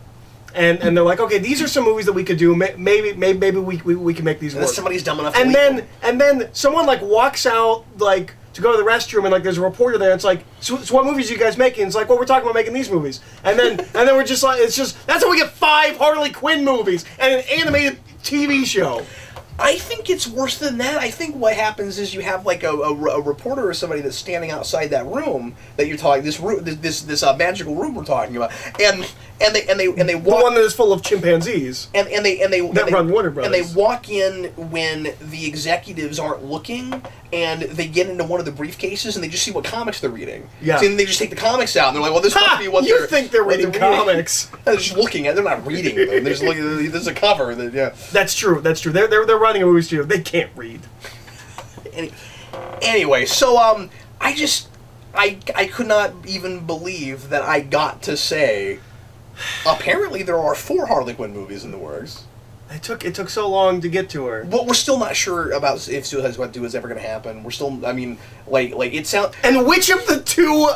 And they're like, okay, these are some movies that we could do. Maybe we can make these work. Somebody's dumb enough. And then someone like walks out like to go to the restroom, and like there's a reporter there. And it's like, so what movies are you guys making? It's like, well, we're talking about making these movies. And then we're just like, it's just that's how we get 5 Harley Quinn movies and an animated TV show. I think it's worse than that. I think what happens is you have like a reporter or somebody that's standing outside that room that you're talking, this magical room we're talking about, and they walk, the one that is full of chimpanzees and they run Warner Brothers. And they walk in when the executives aren't looking, and they get into one of the briefcases and they just see what comics they're reading. Yeah. So then they just take the comics out and they're like, well, this must be what you think they're reading comics. They're just looking at. They're not reading them. They're just looking. There's a cover. Yeah. That's true. They're running a movie studio. They can't read. Anyway, so I could not even believe that I got to say, apparently there are 4 Harley Quinn movies in the works. It took so long to get to her. But we're still not sure about if Suicide Squad 2 is ever going to happen. We're still, I mean, like it sounds... And which of the two,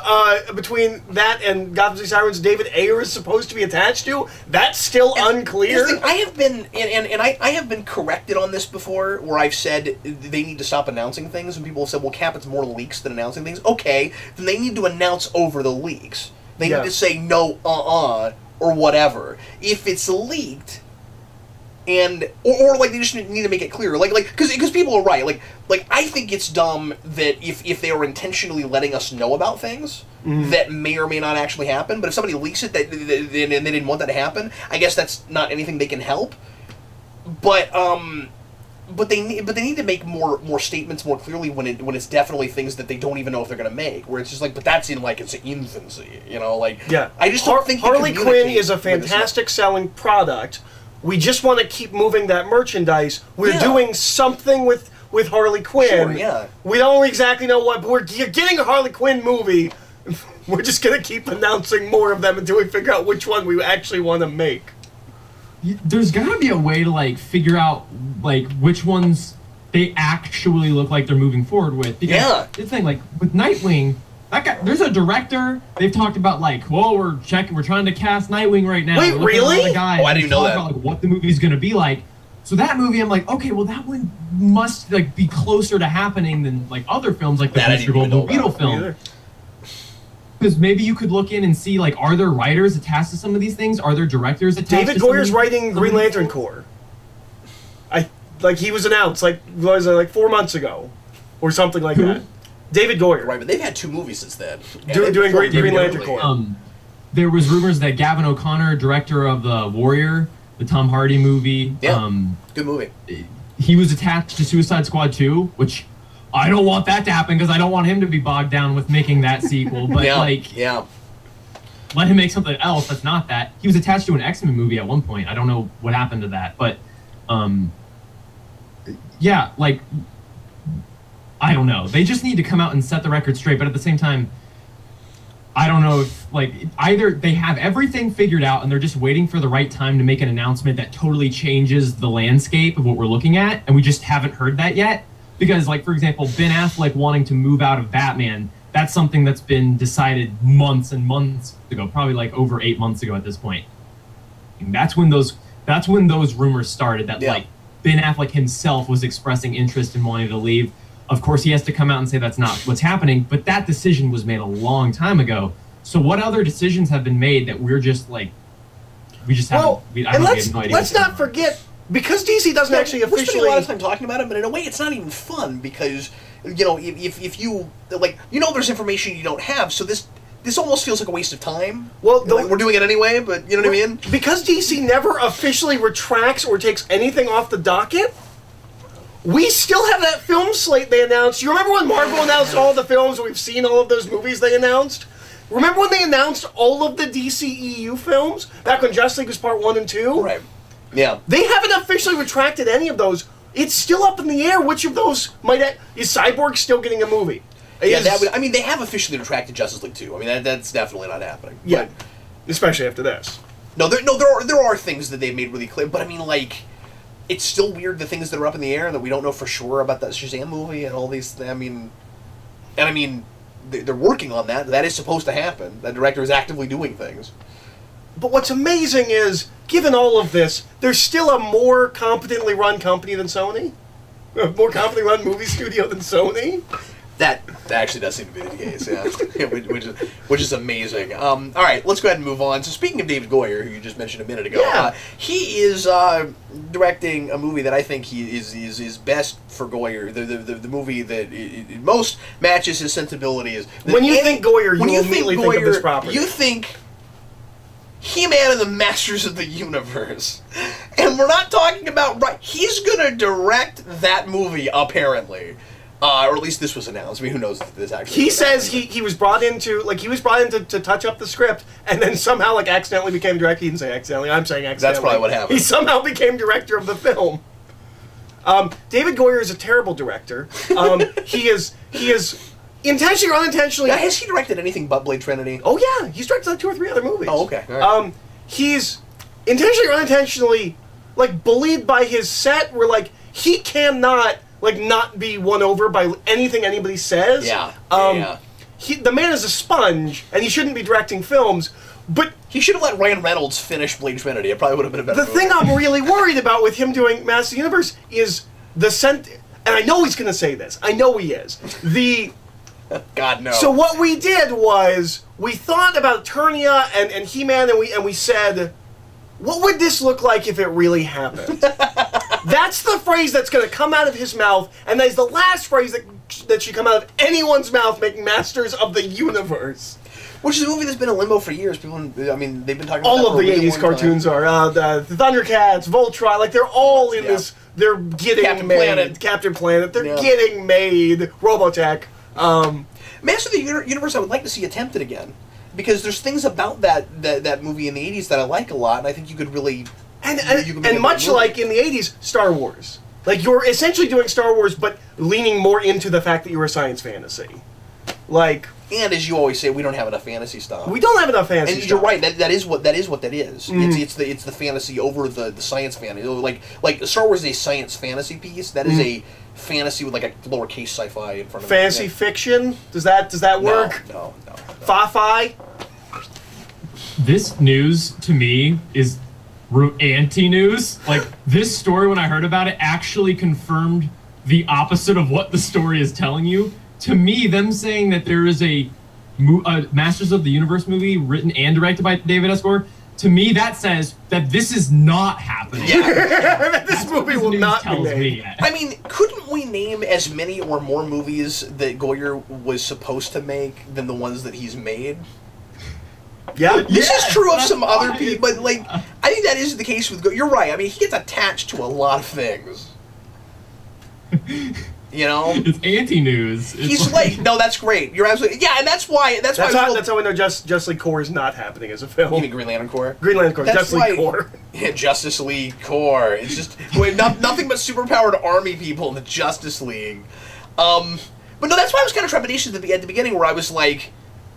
between that and Gotham City Sirens, David Ayer is supposed to be attached to? That's still unclear. I have been, I have been corrected on this before, where I've said they need to stop announcing things, and people have said, well, Cap, it's more leaks than announcing things. Okay, then they need to announce over the leaks. They need to say no, or whatever. If it's leaked... And or like they just need to make it clear, like because people are right, like I think it's dumb that if they are intentionally letting us know about things that may or may not actually happen, but if somebody leaks it and they didn't want that to happen, I guess that's not anything they can help. But they need to make more statements more clearly when it's definitely things that they don't even know if they're gonna make, where it's just like, but that's in like its infancy, you know, like I just don't think Harley Quinn is a fantastic selling product. We just want to keep moving that merchandise. We're doing something with Harley Quinn. Sure, yeah. We don't exactly know what, but you're getting a Harley Quinn movie. We're just going to keep announcing more of them until we figure out which one we actually want to make. There's got to be a way to like figure out like which ones they actually look like they're moving forward with. Because the thing, like with Nightwing, that guy, there's a director. They've talked about like, whoa, we're trying to cast Nightwing right now. Wait, really? Oh, I didn't even know that. About, like, what the movie's gonna be like. So that movie, I'm like, okay, well that one must like be closer to happening than like other films, like the Booster Gold Blue Beetle film. Because maybe you could look in and see like, are there writers attached to some of these things? Are there directors attached? David Goyer's writing Green Lantern Corps. He was announced like 4 months ago, or something like that. David Goyer. Right, but they've had 2 movies since then. Doing Green Lantern Corps. There was rumors that Gavin O'Connor, director of The Warrior, the Tom Hardy movie. Yeah, good movie. He was attached to Suicide Squad 2, which I don't want that to happen because I don't want him to be bogged down with making that sequel. But let him make something else that's not that. He was attached to an X-Men movie at one point. I don't know what happened to that, but I don't know. They just need to come out and set the record straight. But at the same time, I don't know if, like, either they have everything figured out and they're just waiting for the right time to make an announcement that totally changes the landscape of what we're looking at, and we just haven't heard that yet. Because, like, for example, Ben Affleck wanting to move out of Batman, that's something that's been decided months and months ago, probably like over 8 months ago at this point. And that's when those rumors started that like Ben Affleck himself was expressing interest in wanting to leave. Of course, he has to come out and say that's not what's happening, but that decision was made a long time ago. So what other decisions have been made that we're just like, we just haven't... Let's not forget because DC doesn't actually We're spending officially. a lot of time talking about it, but in a way, it's not even fun because if you there's information you don't have, so this almost feels like a waste of time. Well, we're doing it anyway, but you know what I mean? Because DC never officially retracts or takes anything off the docket, we still have that film slate they announced. You remember when Marvel announced all the films? We've seen all of those movies they announced. Remember when they announced all of the DCEU films back when Justice League was Part 1 and 2? Right. Yeah. They haven't officially retracted any of those. It's still up in the air. Which of those is Cyborg still getting a movie? Yeah, they have officially retracted Justice League 2. I mean, that's definitely not happening. Yeah, but, especially after this. There are things that they've made really clear, but I mean, like, it's still weird the things that are up in the air that we don't know for sure about that Shazam movie and all these. I mean, they're working on that. That is supposed to happen. That director is actively doing things. But what's amazing is, given all of this, there's still a more competently run company than Sony, a more competently run movie studio than Sony. That actually does seem to be the case, yeah. which is amazing. All right, let's go ahead and move on. So speaking of David Goyer, who you just mentioned a minute ago, he is directing a movie that I think he is best for Goyer. The movie that it most matches his sensibilities. When you think Goyer, you immediately think of this property. You think He-Man and the Masters of the Universe. And we're not talking about... Right, he's going to direct that movie, apparently. Or at least this was announced. I mean, who knows if this actually... He says he was brought in to touch up the script, and then somehow, accidentally became director. He didn't say accidentally. I'm saying accidentally. That's probably what happened. He somehow became director of the film. David Goyer is a terrible director. He is intentionally or unintentionally... Now, has he directed anything but Blade Trinity? Oh, yeah. He's directed 2 or 3 other movies. Oh, okay. All right. He's intentionally or unintentionally, bullied by his set, where, he cannot... not be won over by anything anybody says. Yeah. The man is a sponge, and he shouldn't be directing films, but... He should have let Ryan Reynolds finish Blade Trinity. It probably would have been a better movie. The thing I'm really worried about with him doing Masters of the Universe is and I know he's going to say this. I know he is. God, no. So what we did was, we thought about Eternia and He-Man, and we said, what would this look like if it really happened? That's the phrase that's going to come out of his mouth, and that is the last phrase that should come out of anyone's mouth making Masters of the Universe. Which is a movie that's been in limbo for years. People, they've been talking about all that of the 80s cartoons are. The Thundercats, Voltron, they're all in this. They're getting Captain made. Planet. Captain Planet. They're getting made. Robotech. Master of the Universe, I would like to see attempted again. Because there's things about that movie in the 80s that I like a lot, and I think you could really... And much like in the 80s, Star Wars. You're essentially doing Star Wars, but leaning more into the fact that you're a science fantasy. And as you always say, we don't have enough fantasy stuff. We don't have enough fantasy stuff. And you're right, that is what that is. Mm-hmm. It's the fantasy over the science fantasy. Like Star Wars is a science fantasy piece. That is a fantasy with a lowercase sci-fi in front of it. Fantasy fiction? Does that work? No. Fi-fi? This news, to me, is anti-news. This story, when I heard about it, actually confirmed the opposite of what the story is telling you. To me, them saying that there is a Masters of the Universe movie written and directed by David S. Goyer, to me, that says that this is not happening. Yeah. This movie will not be made. I mean, couldn't we name as many or more movies that Goyer was supposed to make than the ones that he's made? Yeah. This is true of some other people, but I think that is the case with Goyer. You're right. I mean, he gets attached to a lot of things. You know, it's anti-news. He's no, that's great. You're absolutely and that's why that's how we know Justice League Corps is not happening as a film. You mean Green Lantern Corps? Green Lantern Corps, Justice League Corps. Yeah, Justice League Corps. It's just nothing but superpowered army people in the Justice League. But no, that's why I was kind of trepidatious at the beginning, where I was like,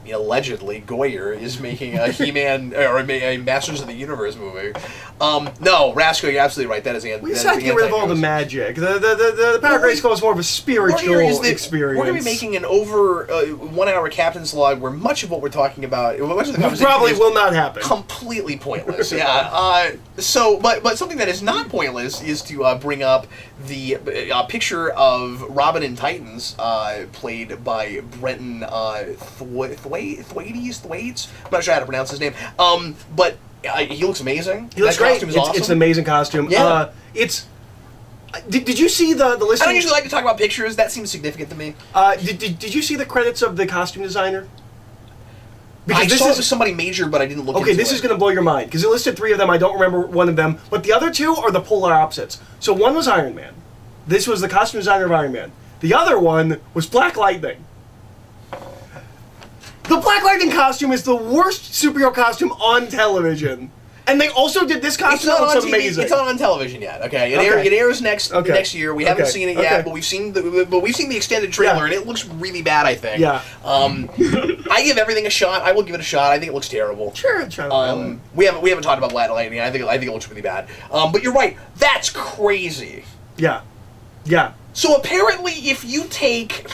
allegedly Goyer is making a He-Man or a Masters of the Universe movie. No, Rasco, you're absolutely right. That is we just have to get rid of all the magic. The Power Grayskull is more of a spiritual experience. We're going to be making an over 1 hour Captain's Log where much of what we're talking about, much of the conversation probably will not happen. Completely pointless. Yeah. But something that is not pointless is to bring up the picture of Robin in Titans, played by Brenton Thwaites. I'm not sure how to pronounce his name. But He looks amazing. He looks that great. costume is awesome. It's an amazing costume. Yeah. Did you see the list? I don't usually like to talk about pictures. That seems significant to me. Did you see the credits of the costume designer? I saw it was somebody major, but I didn't look into it. Okay, this is going to blow your mind, because it listed 3 of them. I don't remember one of them, but the other 2 are the polar opposites. So one was Iron Man. This was the costume designer of Iron Man. The other one was Black Lightning. The Black Lightning costume is the worst superhero costume on television. And they also did this costume. It's not on looks TV. amazing. It's not on television yet. Okay, it airs next year. We haven't seen it yet, but we've seen the extended trailer, and it looks really bad. I think. Yeah. I give everything a shot. I will give it a shot. I think it looks terrible. Sure. We haven't talked about Black Lightning. I think it looks really bad. But you're right. That's crazy. Yeah. So apparently, if you take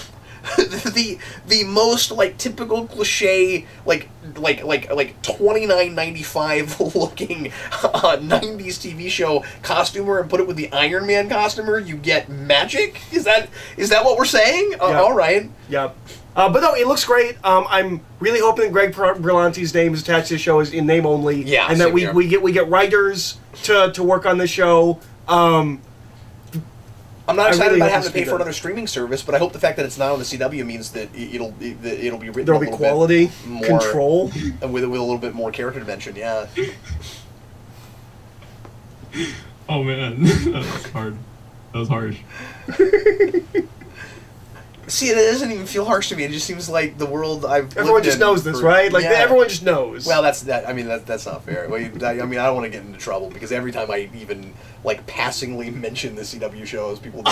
the most like typical cliche like $29.95 looking 90s TV show costumer and put it with the Iron Man costumer, you get magic? Is that what we're saying? All right. Yeah. But no, it looks great. I'm really hoping that Greg Berlanti's name is attached to the show is in name only. Yeah. And that we get writers to work on the show. I'm not excited about having to pay for another streaming service, but I hope the fact that it's not on the CW means that it'll be written. There'll be quality, more, control, with a little bit more character dimension. Yeah. Oh man, that was hard. That was harsh. See, it doesn't even feel harsh to me. It just seems like the world Everyone just knows this, right? Like everyone just knows. Well, that's not fair. Well, I mean, I don't want to get into trouble because every time I even like passingly mention the CW shows, people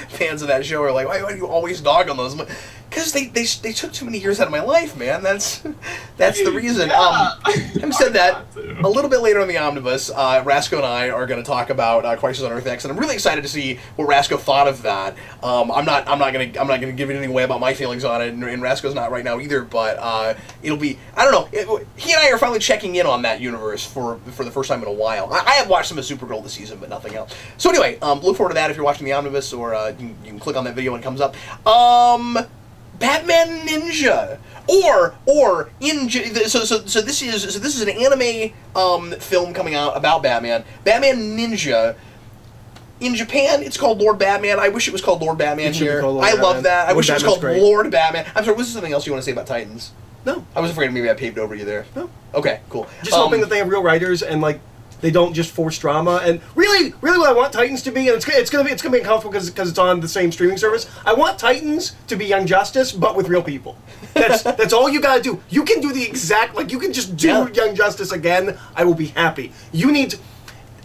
fans of that show are like, why do you always dog on those? Because they took too many years out of my life, man. That's the reason. Having said that, a little bit later in the omnibus, Rasco and I are going to talk about Crisis on Earth X, and I'm really excited to see what Rasco thought of that. I'm not going to give anything away about my feelings on it, and Rasco's not right now either. But it'll be, I don't know. He and I are finally checking in on that universe for the first time in a while. I have watched some of Supergirl this season, but nothing else. So anyway, look forward to that if you're watching the omnibus, or you can click on that video when it comes up. Batman Ninja, or so this is an anime film coming out about Batman. Batman Ninja. In Japan, it's called Lord Batman. I wish it was called Lord Batman here. I love that. I wish it was called Lord Batman. I'm sorry, was there something else you want to say about Titans? No. I was afraid maybe I paved over you there. No. Okay, cool. Just hoping that they have real writers and like they don't just force drama. And really what I want Titans to be, and it's gonna be uncomfortable because it's on the same streaming service. I want Titans to be Young Justice, but with real people. That's all you gotta do. You can do the exact you can just do Young Justice again. I will be happy. You need.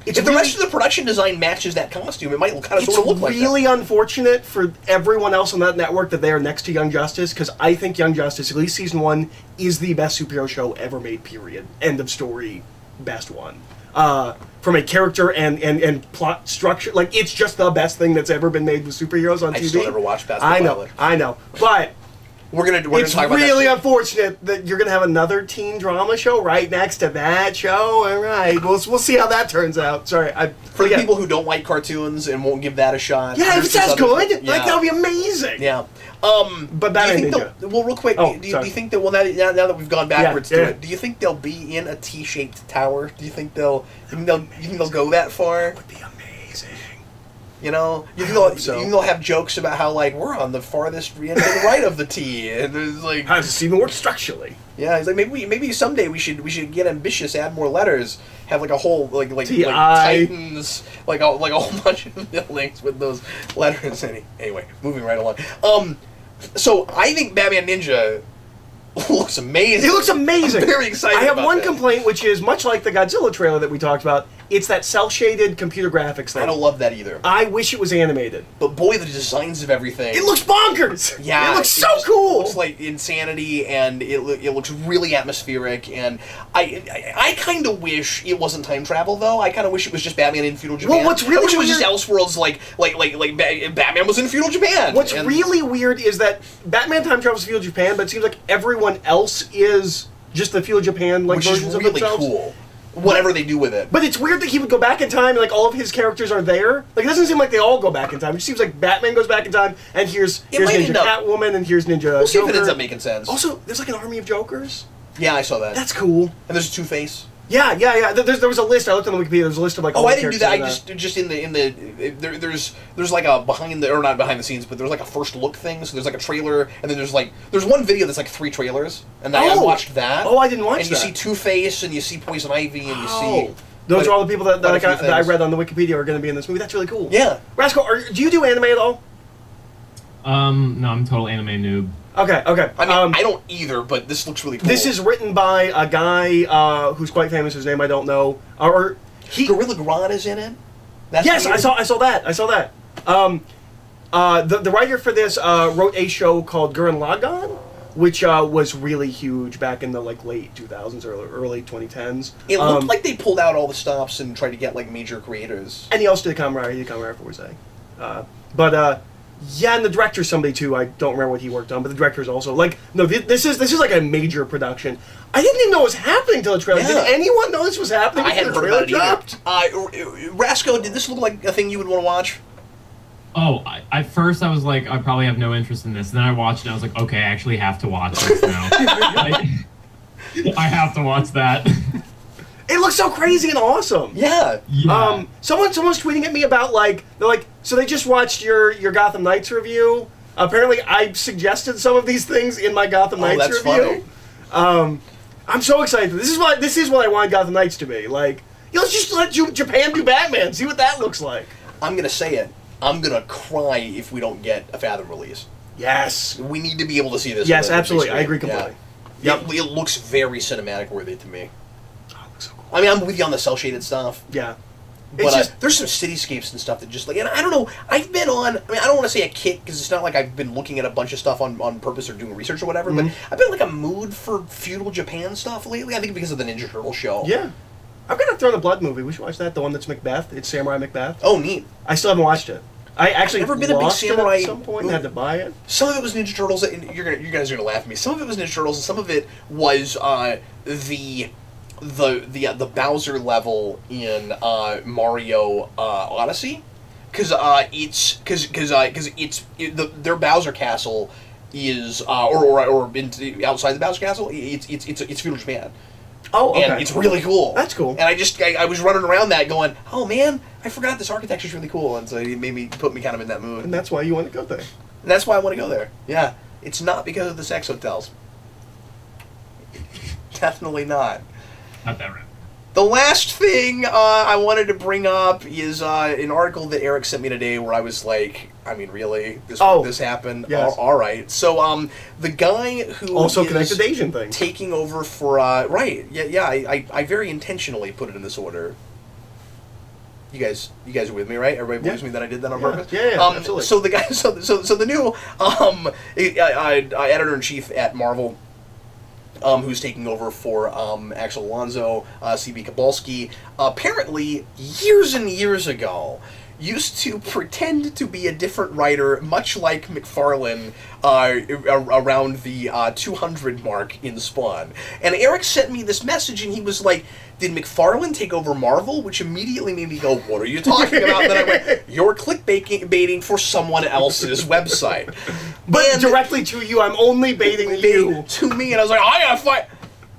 If the rest of the production design matches that costume, it might kind of sort of look like that. It's really unfortunate for everyone else on that network that they are next to Young Justice, because I think Young Justice, at least season 1, is the best superhero show ever made, period. End of story, best one. From a character and plot structure, like, it's just the best thing that's ever been made with superheroes on TV. I still never watched Past the Pilot. I know. But we're gonna talk about that. It's really unfortunate that you're gonna have another teen drama show right next to that show. All right, we'll see how that turns out. Sorry, for the people who don't like cartoons and won't give that a shot. Yeah, if it sounds good, like that would be amazing. Yeah. But Batman Ninja. Well, real quick, do you think that now that we've gone backwards to it, do you think they'll be in a T-shaped tower? Do you think they'll go that far? That would be amazing. You know, you think they'll have jokes about how like we're on the farthest end to the right of the T, and there's like how does this even work structurally? Yeah, he's like maybe someday we should get ambitious, add more letters, have like a whole like Titans, like a whole bunch of buildings with those letters. Anyway, moving right along. So I think Batman Ninja looks amazing. It looks amazing. I'm very excited. I have about one that. complaint, which is much like the Godzilla trailer that we talked about. It's that cel-shaded computer graphics thing. I don't love that either. I wish it was animated. But boy, the designs of everything. It looks bonkers! Yeah. It looks so cool! It looks like insanity, and it looks really atmospheric, and I kind of wish it wasn't time travel, though. I kind of wish it was just Batman in feudal Japan. Well, what's really I wish it was weird, just Elseworlds, like Batman was in feudal Japan. What's really weird is that Batman time travels to feudal Japan, but it seems like everyone else is just the feudal Japan versions of themselves. Which is really cool. Whatever they do with it. But it's weird that he would go back in time and like all of his characters are there. Like it doesn't seem like they all go back in time. It seems like Batman goes back in time and here's Ninja Catwoman and here's Ninja We'll see Joker. if it ends up making sense. Also, there's like an army of Jokers. Yeah, I saw that. That's cool. And there's a Two-Face. Yeah. There was a list. I looked on the Wikipedia. There's a list of like. Oh, all I the didn't do that. I characters just in the there's like a not behind the scenes, but there's like a first look thing. So there's like a trailer, and then there's one video that's like 3 trailers, and I watched that. Oh, I didn't watch that. And you see Two-Face, and you see Poison Ivy, and you see. Those are all the people that I read on the Wikipedia are going to be in this movie. That's really cool. Yeah. Rascal, do you do anime at all? No, I'm a total anime noob. Okay. I mean, I don't either, but this looks really cool. This is written by a guy who's quite famous. His name I don't know. Gorilla Grodd is in it. Yes, I saw that. The writer for this wrote a show called Gurren Lagann, which was really huge back in the late 2000s or early 2010s. It looked like they pulled out all the stops and tried to get major creators. And he also did Kamen Rider. He did Kamen Rider Forza. Yeah, and the director's somebody too. I don't remember what he worked on, but the director's also this is like a major production. I didn't even know it was happening till the trailer. Yeah. Did anyone know this was happening? I hadn't heard about it either. Rasco, did this look like a thing you would want to watch? Oh, at first I was like, I probably have no interest in this. And then I watched it and I was like, okay, I actually have to watch this now. I have to watch that. It looks so crazy and awesome. Yeah. Someone's tweeting at me about they're like, so they just watched your Gotham Knights review. Apparently, I suggested some of these things in my Gotham Knights review. Funny. I'm so excited. This is what I want Gotham Knights to be. Let's just let Japan do Batman. See what that looks like. I'm gonna say it. I'm gonna cry if we don't get a Fathom release. Yes. We need to be able to see this. Yes, absolutely. I agree completely. Yeah. Yep. It looks very cinematic worthy to me. I mean, I'm with you on the cel-shaded stuff. Yeah. But there's some cityscapes and stuff that just and I don't know, I've been on, I don't want to say a kick, because it's not like I've been looking at a bunch of stuff on purpose or doing research or whatever, but I've been a mood for feudal Japan stuff lately, I think because of the Ninja Turtle show. Yeah. I've got a Throne of Blood movie. We should watch that, the one that's Macbeth. It's Samurai Macbeth. Oh, neat. I still haven't watched it. I actually never been a big samurai at some point and had to buy it. Some of it was Ninja Turtles, and you guys are going to laugh at me, some of it was Ninja Turtles, and some of it was the Bowser level in Mario Odyssey, because their Bowser Castle is or outside the Bowser Castle it's feudal Japan. Oh, okay. And it's really cool. That's cool. And I was running around that going, oh man, I forgot this architecture's really cool, and so it put me kind of in that mood. And that's why you want to go there. And that's why I want to go there. Yeah, it's not because of the sex hotels. Definitely not. Not that right. The last thing I wanted to bring up is an article that Eric sent me today where I was like, I mean, really? This happened? Yes. All right. So the guy who also connected to Asian thing taking over for right. Yeah. I very intentionally put it in this order. You guys are with me, right? Everybody believes me that I did that on purpose? Yeah, absolutely. So the guy, so the new editor-in-chief at Marvel, who's taking over for Axel Alonso, C.B. Cubulski, apparently years and years ago used to pretend to be a different writer, much like McFarlane around the 200 mark in Spawn. And Eric sent me this message, and he was like, did McFarlane take over Marvel? Which immediately made me go, what are you talking about? And then I went, you're clickbaiting for someone else's website. But directly to you, I'm only baiting you. To me, and I was like, I gotta fight.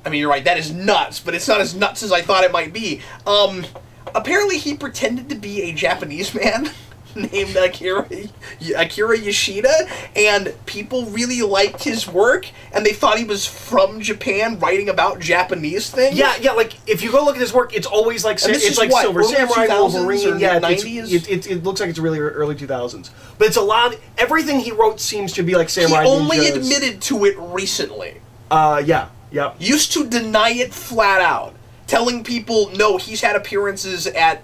I mean, you're right, that is nuts, but it's not as nuts as I thought it might be. Apparently he pretended to be a Japanese man named Akira Yoshida, and people really liked his work, and they thought he was from Japan writing about Japanese things. Yeah, if you go look at his work, it's always it's like Silver Samurai, Wolverine, yeah, 90s? It looks like it's really early 2000s. But it's a lot, everything he wrote seems to be like Samurai He only Ninjas. admitted to it recently. Yeah. Used to deny it flat out. Telling people, no, he's had appearances at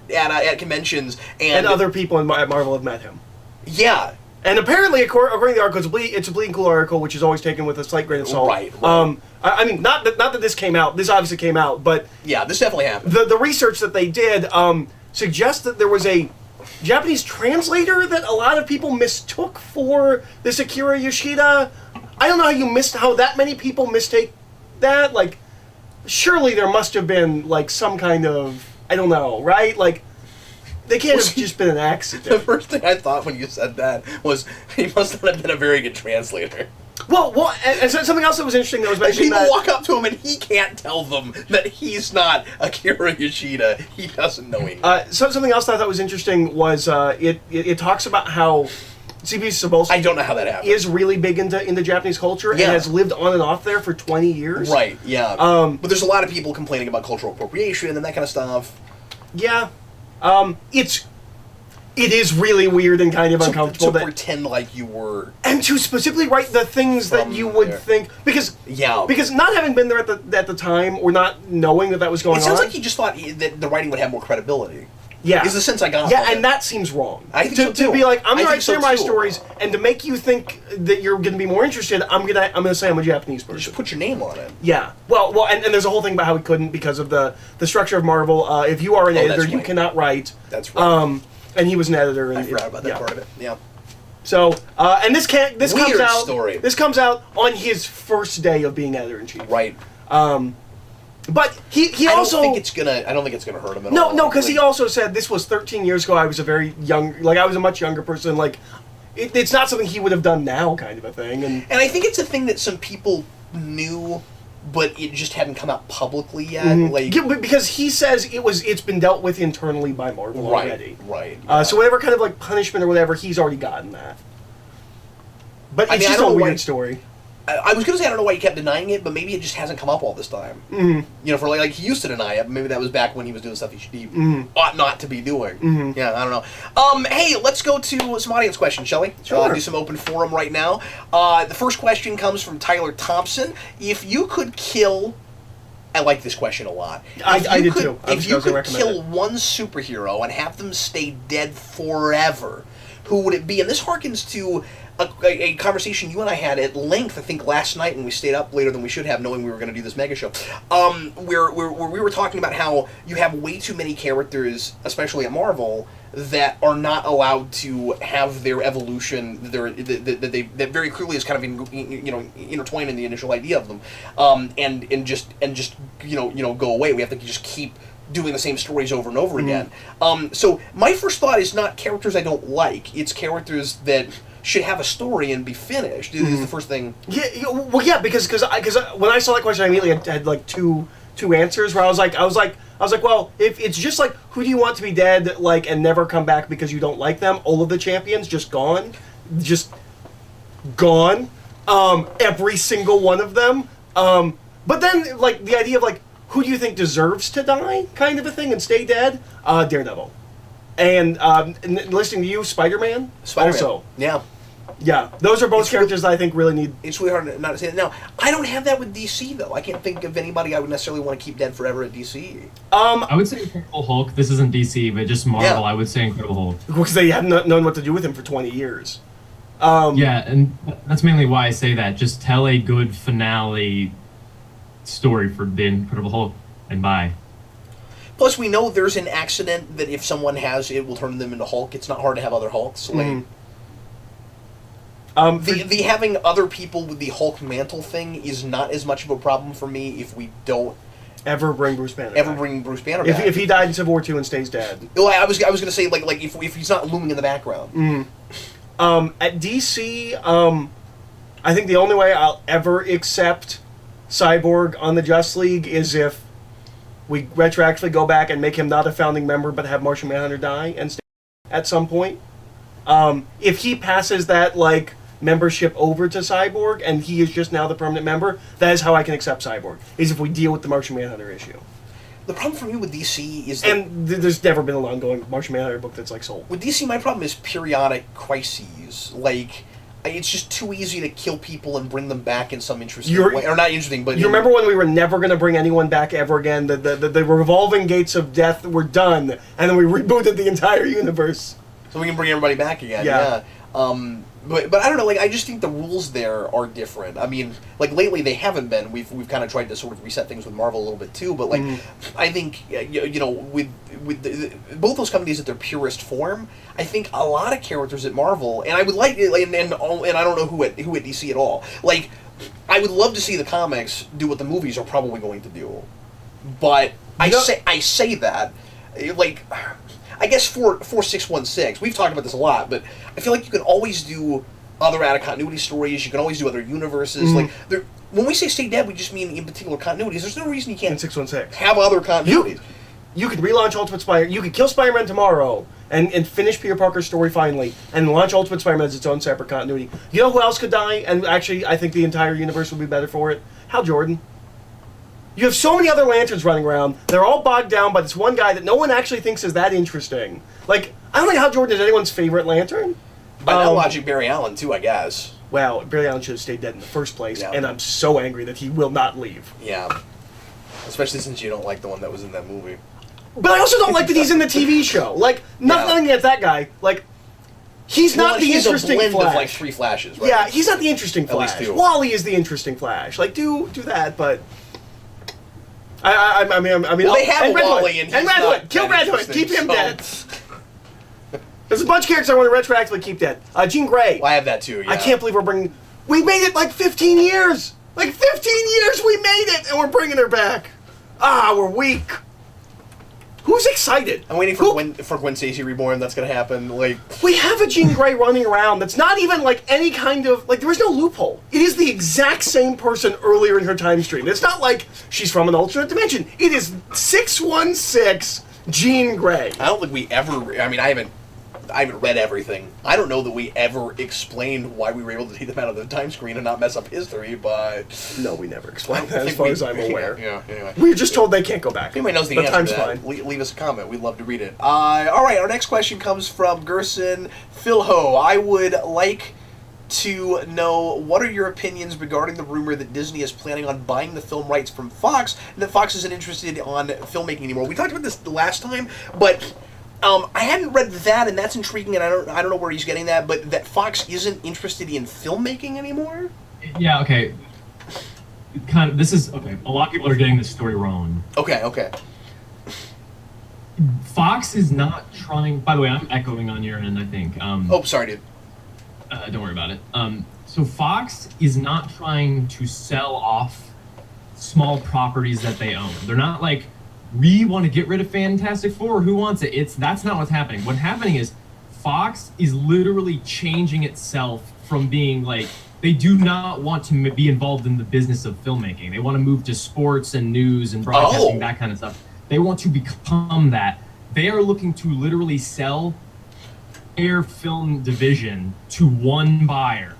conventions, and other people at Marvel have met him. Yeah. And apparently, according to the article, it's a bleeding cool article, which is always taken with a slight grain of salt. Right. I mean, not that this came out. This obviously came out, but yeah, this definitely happened. The research that they did suggests that there was a Japanese translator that a lot of people mistook for this Akira Yoshida. I don't know how that many people mistake that. Surely there must have been some kind of, I don't know, right? They can't have just been an accident. The first thing I thought when you said that was he must not have been a very good translator. and something else that was interesting that was Like, mentioned people that walk up to him and he can't tell them that he's not Akira Yoshida. He doesn't know anything. something else that I thought was interesting was it talks about how CP Cebulski I don't know how that happened. is really big into Japanese culture and has lived on and off there for 20 years. Right, yeah. But there's a lot of people complaining about cultural appropriation and that kind of stuff. Yeah. It is really weird and kind of uncomfortable. To pretend like you were... And to specifically write the things that you would think... Because not having been there at the time, or not knowing that was going on... It sounds like he just thought that the writing would have more credibility. Yeah. Is the sense I got Yeah, from and it. that seems wrong. I think so, too. To be like, I'm going to write so, samurai too. stories, and to make you think that you're going to be more interested, I'm gonna say I'm a Japanese person. Just put your name on it. Yeah. Well, and there's a whole thing about how he couldn't because of the structure of Marvel. If you are an editor, you cannot write. That's right. And he was an editor. And I forgot about that part of it. Yeah. So, and this Weird comes out. story. This comes out on his first day of being editor in chief. Right. But he also. I don't think it's gonna hurt him at all. No, because he also said this was 13 years ago. I was a very young, I was a much younger person. Like, it's not something he would have done now, kind of a thing. And I think it's a thing that some people knew, but it just hadn't come out publicly yet. Like, yeah, because he says it's been dealt with internally by Marvel already. Right. So whatever kind of like punishment or whatever, he's already gotten that. But it's just a weird story. I was going to say I don't know why he kept denying it, but maybe it just hasn't come up all this time. Mm-hmm. You know, for like he used to deny it. But maybe that was back when he was doing stuff he ought not to be doing. Mm-hmm. Yeah, I don't know. Hey, let's go to some audience questions, shall we? Sure. Do some open forum right now. The first question comes from Tyler Thompson. If you could kill... I like this question a lot. I did too. If you could kill one superhero and have them stay dead forever, who would it be? And this harkens to a conversation you and I had at length, I think, last night when we stayed up later than we should have, knowing we were going to do this mega show, where we were talking about how you have way too many characters, especially at Marvel, that are not allowed to have their evolution, that very clearly is kind of intertwined in the initial idea of them, and just go away. We have to just keep doing the same stories over and over again. So my first thought is not characters I don't like; it's characters that should have a story and be finished. Is the first thing. Yeah, because when I saw that question, I immediately had like two answers where I was like, well, if it's just like, who do you want to be dead, like, and never come back because you don't like them? All of the champions just gone. Every single one of them. But then, like, the idea of, like, who do you think deserves to die, kind of a thing, and stay dead? Daredevil. And listening to you, Spider-Man. Also. Yeah, those are both characters that I think really need... It's really hard not to say that. Now, I don't have that with DC, though. I can't think of anybody I would necessarily want to keep dead forever at DC. I would say Incredible Hulk. This isn't DC, but just Marvel. Yeah. I would say Incredible Hulk. Because they haven't known what to do with him for 20 years. Yeah, and that's mainly why I say that. Just tell a good finale story for the Incredible Hulk, and bye. Plus, we know there's an accident that if someone has, it will turn them into Hulk. It's not hard to have other Hulks. Like, the having other people with the Hulk mantle thing is not as much of a problem for me if we don't ever bring Bruce Banner back. If he died in Civil War 2 and stays dead. Well, I was going to say, like if he's not looming in the background. At DC, I think the only way I'll ever accept Cyborg on the Just League is if we retroactively go back and make him not a founding member but have Martian Manhunter die and stay at some point. If he passes that, like, membership over to Cyborg and he is just now the permanent member, that is how I can accept Cyborg, is if we deal with the Martian Manhunter issue. The problem for me with DC is that... And there's never been an ongoing Martian Manhunter book that's, like, sold. With DC, my problem is periodic crises. Like, it's just too easy to kill people and bring them back in some interesting way. Or not interesting, but... You remember when we were never going to bring anyone back ever again? The revolving gates of death were done, and then we rebooted the entire universe. So we can bring everybody back again, yeah. But I don't know, like, I just think the rules there are different. I mean, like, lately they haven't been. We've kind of tried to sort of reset things with Marvel a little bit too, but, like, I think, with both those companies at their purest form, I think a lot of characters at Marvel, and I would like, and I don't know who at DC at all, like, I would love to see the comics do what the movies are probably going to do. But I say that, like... I guess for 616, we've talked about this a lot, but I feel like you can always do other out of continuity stories. You can always do other universes. Like when we say stay dead, we just mean in particular continuities. There's no reason you can't In 616. have other continuities. You could relaunch Ultimate Spider. You could kill Spider-Man tomorrow and finish Peter Parker's story finally, and launch Ultimate Spider-Man as its own separate continuity. You know who else could die? And actually, I think the entire universe would be better for it. Hal Jordan. You have so many other Lanterns running around. They're all bogged down by this one guy that no one actually thinks is that interesting. Like, I don't think Hal Jordan is anyone's favorite Lantern. By that logic, Barry Allen too, I guess. Well, Barry Allen should have stayed dead in the first place, Yeah. and I'm so angry that he will not leave. Yeah. Especially since you don't like the one that was in that movie. But I also don't like that he's in the TV show. Like, nothing against that guy. Like, he's not the interesting He's a blend Flash. of like 3 Flashes, right? Yeah, he's not the interesting At least Flash. 2. Wally is the interesting Flash. Like, do that, but I mean, Well, they have and Red Wally, Hood. and and he's Red not Hood. Kill that Red Hood. interesting, Keep him so- dead. There's a bunch of characters I want to retroactively keep dead. Jean Grey. Well, I have that too. Yeah. I can't believe we're bringing. We made it like 15 years. Like 15 years we made it, and we're bringing her back. We're weak. Who's excited? I'm waiting for Gwen Stacy Reborn. That's gonna happen. Like, We have a Jean Grey running around that's not even like any kind of like there is no loophole. It is the exact same person earlier in her time stream. It's not like she's from an alternate dimension. It is 616 Jean Grey. I don't think we ever. I mean, I haven't read everything. I don't know that we ever explained why we were able to take them out of the time screen and not mess up history, but No, we never explained I that as think far we- as I'm aware. Yeah. Anyway. We were just told they can't go back. If anybody knows the but answer time's to that, fine. leave us a comment. We'd love to read it. All right, our next question comes from Gerson Philho. I would like to know, what are your opinions regarding the rumor that Disney is planning on buying the film rights from Fox, and that Fox isn't interested on filmmaking anymore? We talked about this the last time, but I hadn't read that, and that's intriguing, and I don't know where he's getting that, but that Fox isn't interested in filmmaking anymore? Yeah, okay. This is okay. A lot of people are getting this story wrong. Okay. Fox is not trying. By the way, I'm echoing on your end, I think. Oh, sorry, dude. Don't worry about it. So Fox is not trying to sell off small properties that they own. They're not like, we want to get rid of Fantastic Four. Who wants it? That's not what's happening. What's happening is Fox is literally changing itself from being like, they do not want to be involved in the business of filmmaking. They want to move to sports and news and broadcasting, that kind of stuff. They want to become that. They are looking to literally sell their film division to one buyer.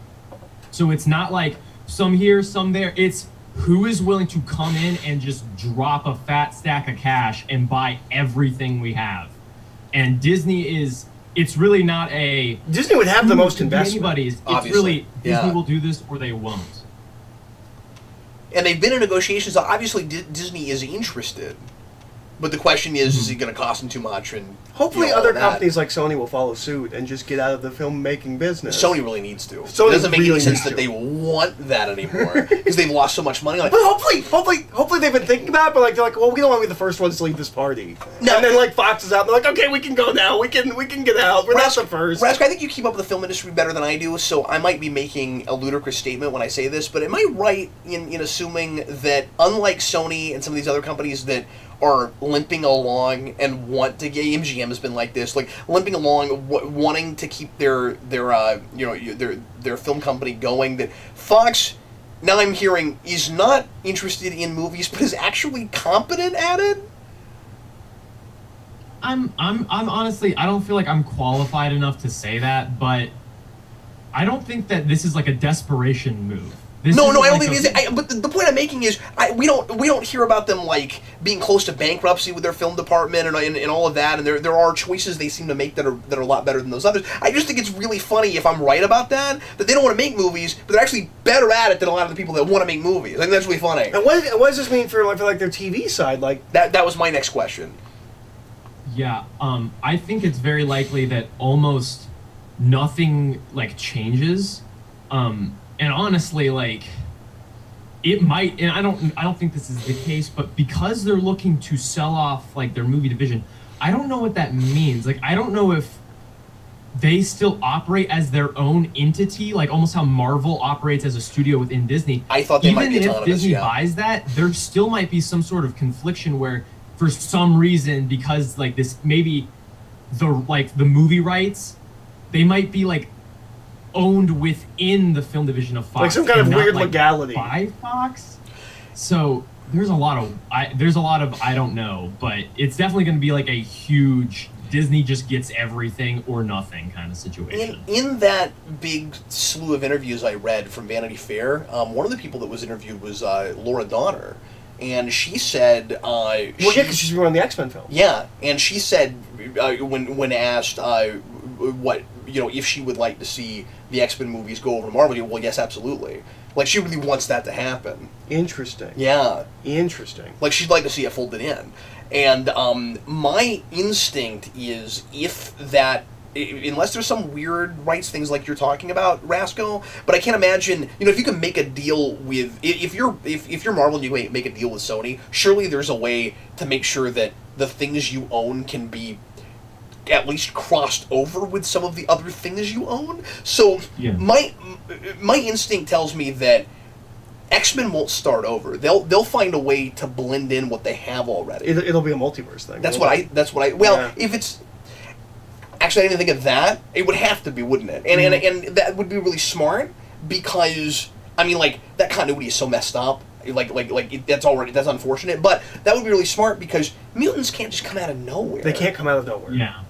So it's not like some here, some there. It's who is willing to come in and just drop a fat stack of cash and buy everything we have. And Disney is, it's really not a... Disney would have the most investment. Anybody's. It's Obviously, really, Disney yeah. will do this or they won't. And they've been in negotiations. Obviously, Disney is interested. But the question is it going to cost them too much? And Hopefully all other of that. companies like Sony will follow suit and just get out of the filmmaking business. Sony really needs to. Sony It doesn't make really any sense needs that to. they want that anymore because they've lost so much money on it. But hopefully they've been thinking about it, but like they're like, well, we don't want to be the first ones to leave this party. No. And then like Fox is out, and they're like, okay, we can go now. We can get out. We're not the first. Rask, I think you keep up with the film industry better than I do, so I might be making a ludicrous statement when I say this, but am I right in assuming that unlike Sony and some of these other companies that are limping along and want to get, MGM has been like this, like limping along, wanting to keep their film company going, that Fox, now I'm hearing, is not interested in movies but is actually competent at it? I'm honestly, I don't feel like I'm qualified enough to say that, but I don't think that this is like a desperation move. This No, isn't I don't like think it is. But the point I'm making is, we don't hear about them like being close to bankruptcy with their film department and all of that. And there are choices they seem to make that are a lot better than those others. I just think it's really funny, if I'm right about that they don't want to make movies, but they're actually better at it than a lot of the people that want to make movies. I think that's really funny. And what does this mean for like their TV side? Like That was my next question. Yeah, I think it's very likely that almost nothing like changes. And honestly, like, it might, and I don't think this is the case, but because they're looking to sell off like their movie division, I don't know what that means. Like, I don't know if they still operate as their own entity, like almost how Marvel operates as a studio within Disney. I thought they might be Even if autonomous, Disney yeah. buys that, there still might be some sort of confliction where, for some reason, because like this, maybe the movie rights, they might be like owned within the film division of Fox, Like some kind of and not, weird like, legality. by Fox. So there's a lot of I don't know, but it's definitely going to be like a huge Disney just gets everything or nothing kind of situation. In that big slew of interviews I read from Vanity Fair, one of the people that was interviewed was Laura Donner, and she said, well, yeah, because she's been on the X-Men film. Yeah, and she said when asked what if she would like to see the X-Men movies go over to Marvel, well, yes, absolutely. Like, she really wants that to happen. Interesting. Yeah. Interesting. Like, she'd like to see it folded in. And my instinct is unless there's some weird rights things like you're talking about, Rasco, but I can't imagine, if you can make a deal with, if you're Marvel and you make a deal with Sony, surely there's a way to make sure that the things you own can be at least crossed over with some of the other things you own. So yeah. my instinct tells me that X-Men won't start over. They'll find a way to blend in what they have already. It'll be a multiverse thing. That's what I. Well, if it's actually, I didn't think of that. It would have to be, wouldn't it? And that would be really smart because that continuity is so messed up. That's unfortunate. But that would be really smart because mutants can't just come out of nowhere. They can't come out of nowhere. Yeah.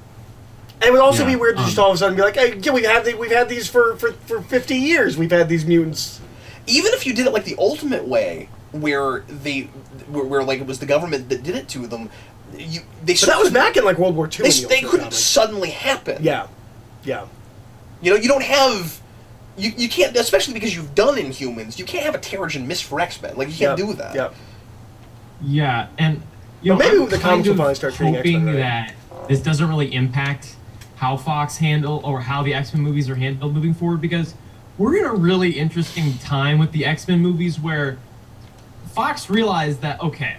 And it would also be weird to just all of a sudden be like, hey, yeah, we've had these for 50 years. We've had these mutants. Even if you did it like the ultimate way, where it was the government that did it to them, But that was back in like World War II. They couldn't suddenly happen. Yeah, yeah. You don't have, you can't, especially because you've done Inhumans. You can't have a Terrigen Mist for X-Men. Like, you can't do that. Yeah. Yeah, and maybe I'm the comics will finally start treating hoping X-Men right. that this doesn't really impact how Fox handle or how the X-Men movies are handled moving forward, because we're in a really interesting time with the X-Men movies where Fox realized that, okay,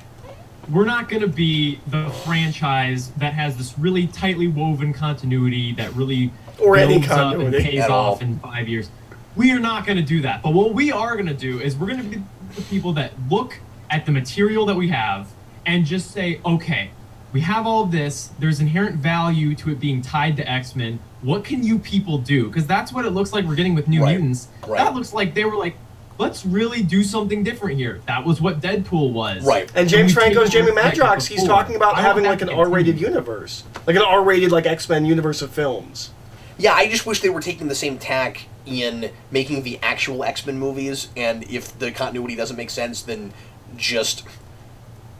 we're not going to be the franchise that has this really tightly woven continuity that really builds up and pays off in 5 years. We are not going to do that. But what we are going to do is we're going to be the people that look at the material that we have and just say, okay, we have all of this. There's inherent value to it being tied to X-Men. What can you people do? Because that's what it looks like we're getting with New Mutants. Right. That looks like they were like, let's really do something different here. That was what Deadpool was. Right. And James Franco's Jamie Madrox, he's talking about having like an R-rated universe. Like an R-rated like X-Men universe of films. Yeah, I just wish they were taking the same tack in making the actual X-Men movies, and if the continuity doesn't make sense, then just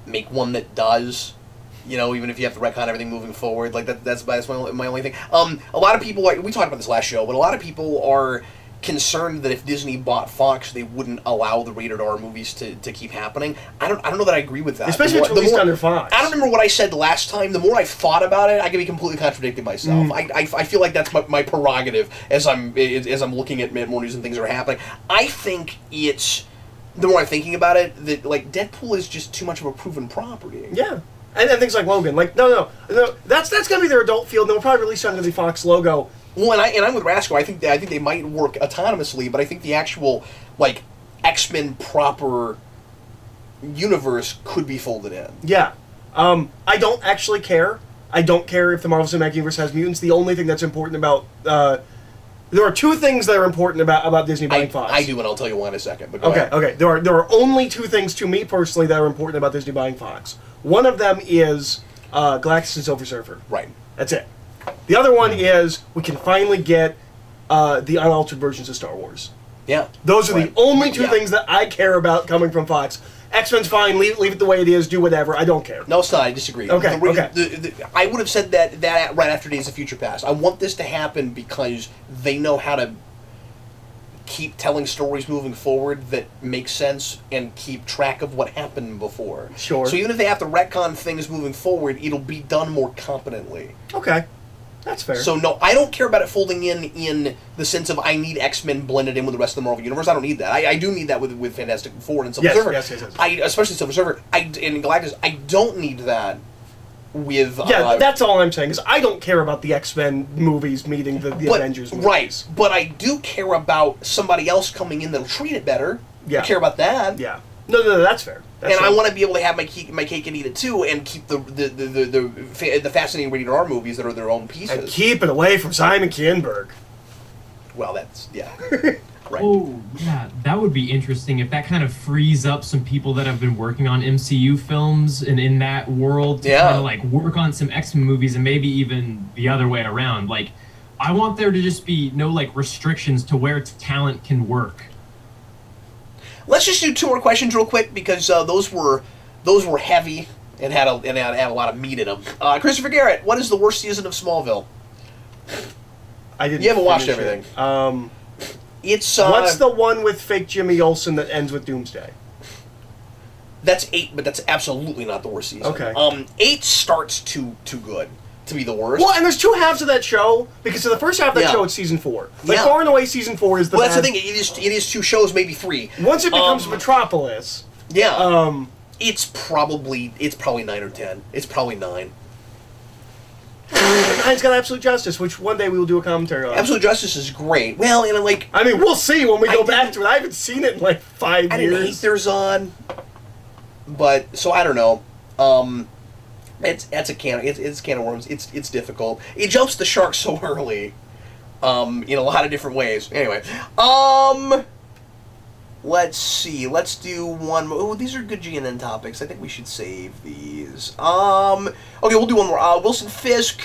make one that does. Even if you have to retcon everything moving forward, like that's my only thing. A lot of people we talked about this last show, but a lot of people are concerned that if Disney bought Fox, they wouldn't allow the rated R movies to keep happening. I don't know that I agree with that. Especially if it's released under Fox. I don't remember what I said the last time. The more I've thought about it, I can be completely contradicting myself. I feel like that's my prerogative as I'm looking at more news and things that are happening. I think it's, the more I'm thinking about it, that like Deadpool is just too much of a proven property. Yeah. And then things like Logan, like no, that's gonna be their adult field. And they'll probably release under the Fox logo. Well, and I'm with Rasco. I think they might work autonomously, but I think the actual like X-Men proper universe could be folded in. Yeah, I don't actually care. I don't care if the Marvel Cinematic Universe has mutants. The only thing that's important about there are two things that are important about Disney buying Fox. I do, and I'll tell you why in a second. But go okay, ahead. okay. There are only two things to me personally that are important about Disney buying Fox. One of them is Galactus and Silver Surfer. Right. That's it. The other one is we can finally get the unaltered versions of Star Wars. Yeah. Those are the only two things that I care about coming from Fox. X-Men's fine. Leave it the way it is. Do whatever. I don't care. No, it's not. I disagree. Okay. I would have said that right after Days of Future Past. I want this to happen because they know how to keep telling stories moving forward that make sense and keep track of what happened before. Sure. So even if they have to retcon things moving forward, it'll be done more competently. Okay. That's fair. So no, I don't care about it folding in the sense of I need X-Men blended in with the rest of the Marvel Universe. I don't need that. I do need that with Fantastic Four and Silver Surfer. Yes. Especially Silver Surfer. And Galactus. I don't need that with... that's all I'm saying, is I don't care about the X-Men movies meeting the Avengers movies. Right, but I do care about somebody else coming in that'll treat it better. Yeah. I care about that. Yeah. No, that's fair. That's fair. I want to be able to have my cake and eat it too, and keep the fascinating rated R movies that are their own pieces. And keep it away from Simon Kinberg. Well, that's right. Oh, yeah, that would be interesting if that kind of frees up some people that have been working on MCU films and in that world to kind of like work on some X-Men movies and maybe even the other way around. Like, I want there to just be no like restrictions to where talent can work. Let's just do 2 more questions real quick because those were heavy and had a lot of meat in them. Christopher Garrett, what is the worst season of Smallville? I didn't. You haven't watched finish everything. It's what's the one with fake Jimmy Olsen that ends with Doomsday? That's 8, but that's absolutely not the worst season. Okay. 8 starts too good to be the worst. Well, and there's 2 halves of that show because the first half of that show it's season 4. Like far and away, season 4 is the. Well, that's the thing. It is 2 shows, maybe 3. Once it becomes Metropolis. Yeah. It's probably 9 or 10. It's probably 9. 9's got Absolute Justice, which one day we will do a commentary on. Absolute Justice is great. Well, and like... I mean, we'll see when we go back to it. I haven't seen it in like 5 years. I didn't hate their Zon. But, so I don't know. It's a can of worms. It's difficult. It jumps the shark so early. In a lot of different ways. Anyway. Let's see. Let's do one more. Oh, these are good GNN topics. I think we should save these. Okay, we'll do one more. Wilson Fisk.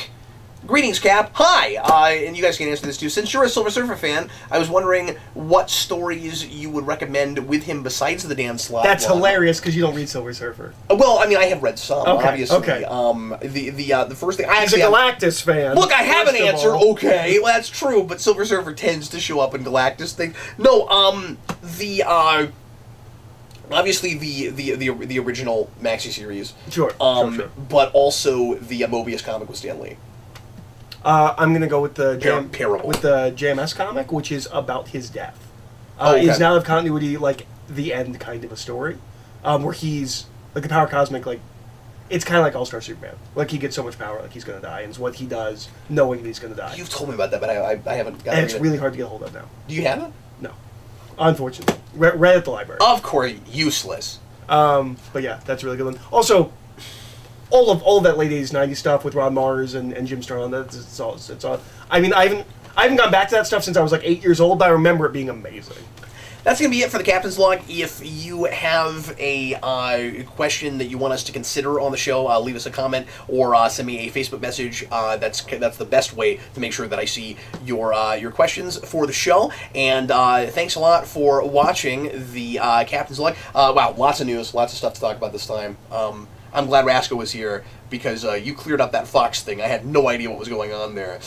Greetings, Cap. Hi! And you guys can answer this too. Since you're a Silver Surfer fan, I was wondering what stories you would recommend with him besides the Dan Slott That's one. Hilarious because you don't read Silver Surfer. Well, I mean, I have read some, obviously. Okay. The first thing... He's a Galactus fan. Look, I have an answer. Okay, well, that's true, but Silver Surfer tends to show up in Galactus things. No, obviously the original Maxi series. Sure. But also the Mobius comic with Stan Lee. I'm gonna go with the Parable. JMS comic, which is about his death. Okay. It's now of continuity, like the end kind of a story, where he's like the power cosmic, like it's kind of like All-Star Superman. Like he gets so much power, like he's gonna die, and it's what he does knowing that he's gonna die. You've told me about that, but I haven't got it. And it's really hard to get a hold of now. Do you have it? No, unfortunately, read at the library. Of course, useless. But yeah, that's a really good one. Also, all of that late 80s, 90s stuff with Ron Mars and Jim Starlin, it's all. I mean, I haven't gone back to that stuff since I was like 8 years old, but I remember it being amazing. That's going to be it for the Captain's Log. If you have a question that you want us to consider on the show, leave us a comment or send me a Facebook message. That's the best way to make sure that I see your questions for the show. And thanks a lot for watching the Captain's Log. Wow, lots of news, lots of stuff to talk about this time. I'm glad Rasco was here because you cleared up that Fox thing. I had no idea what was going on there.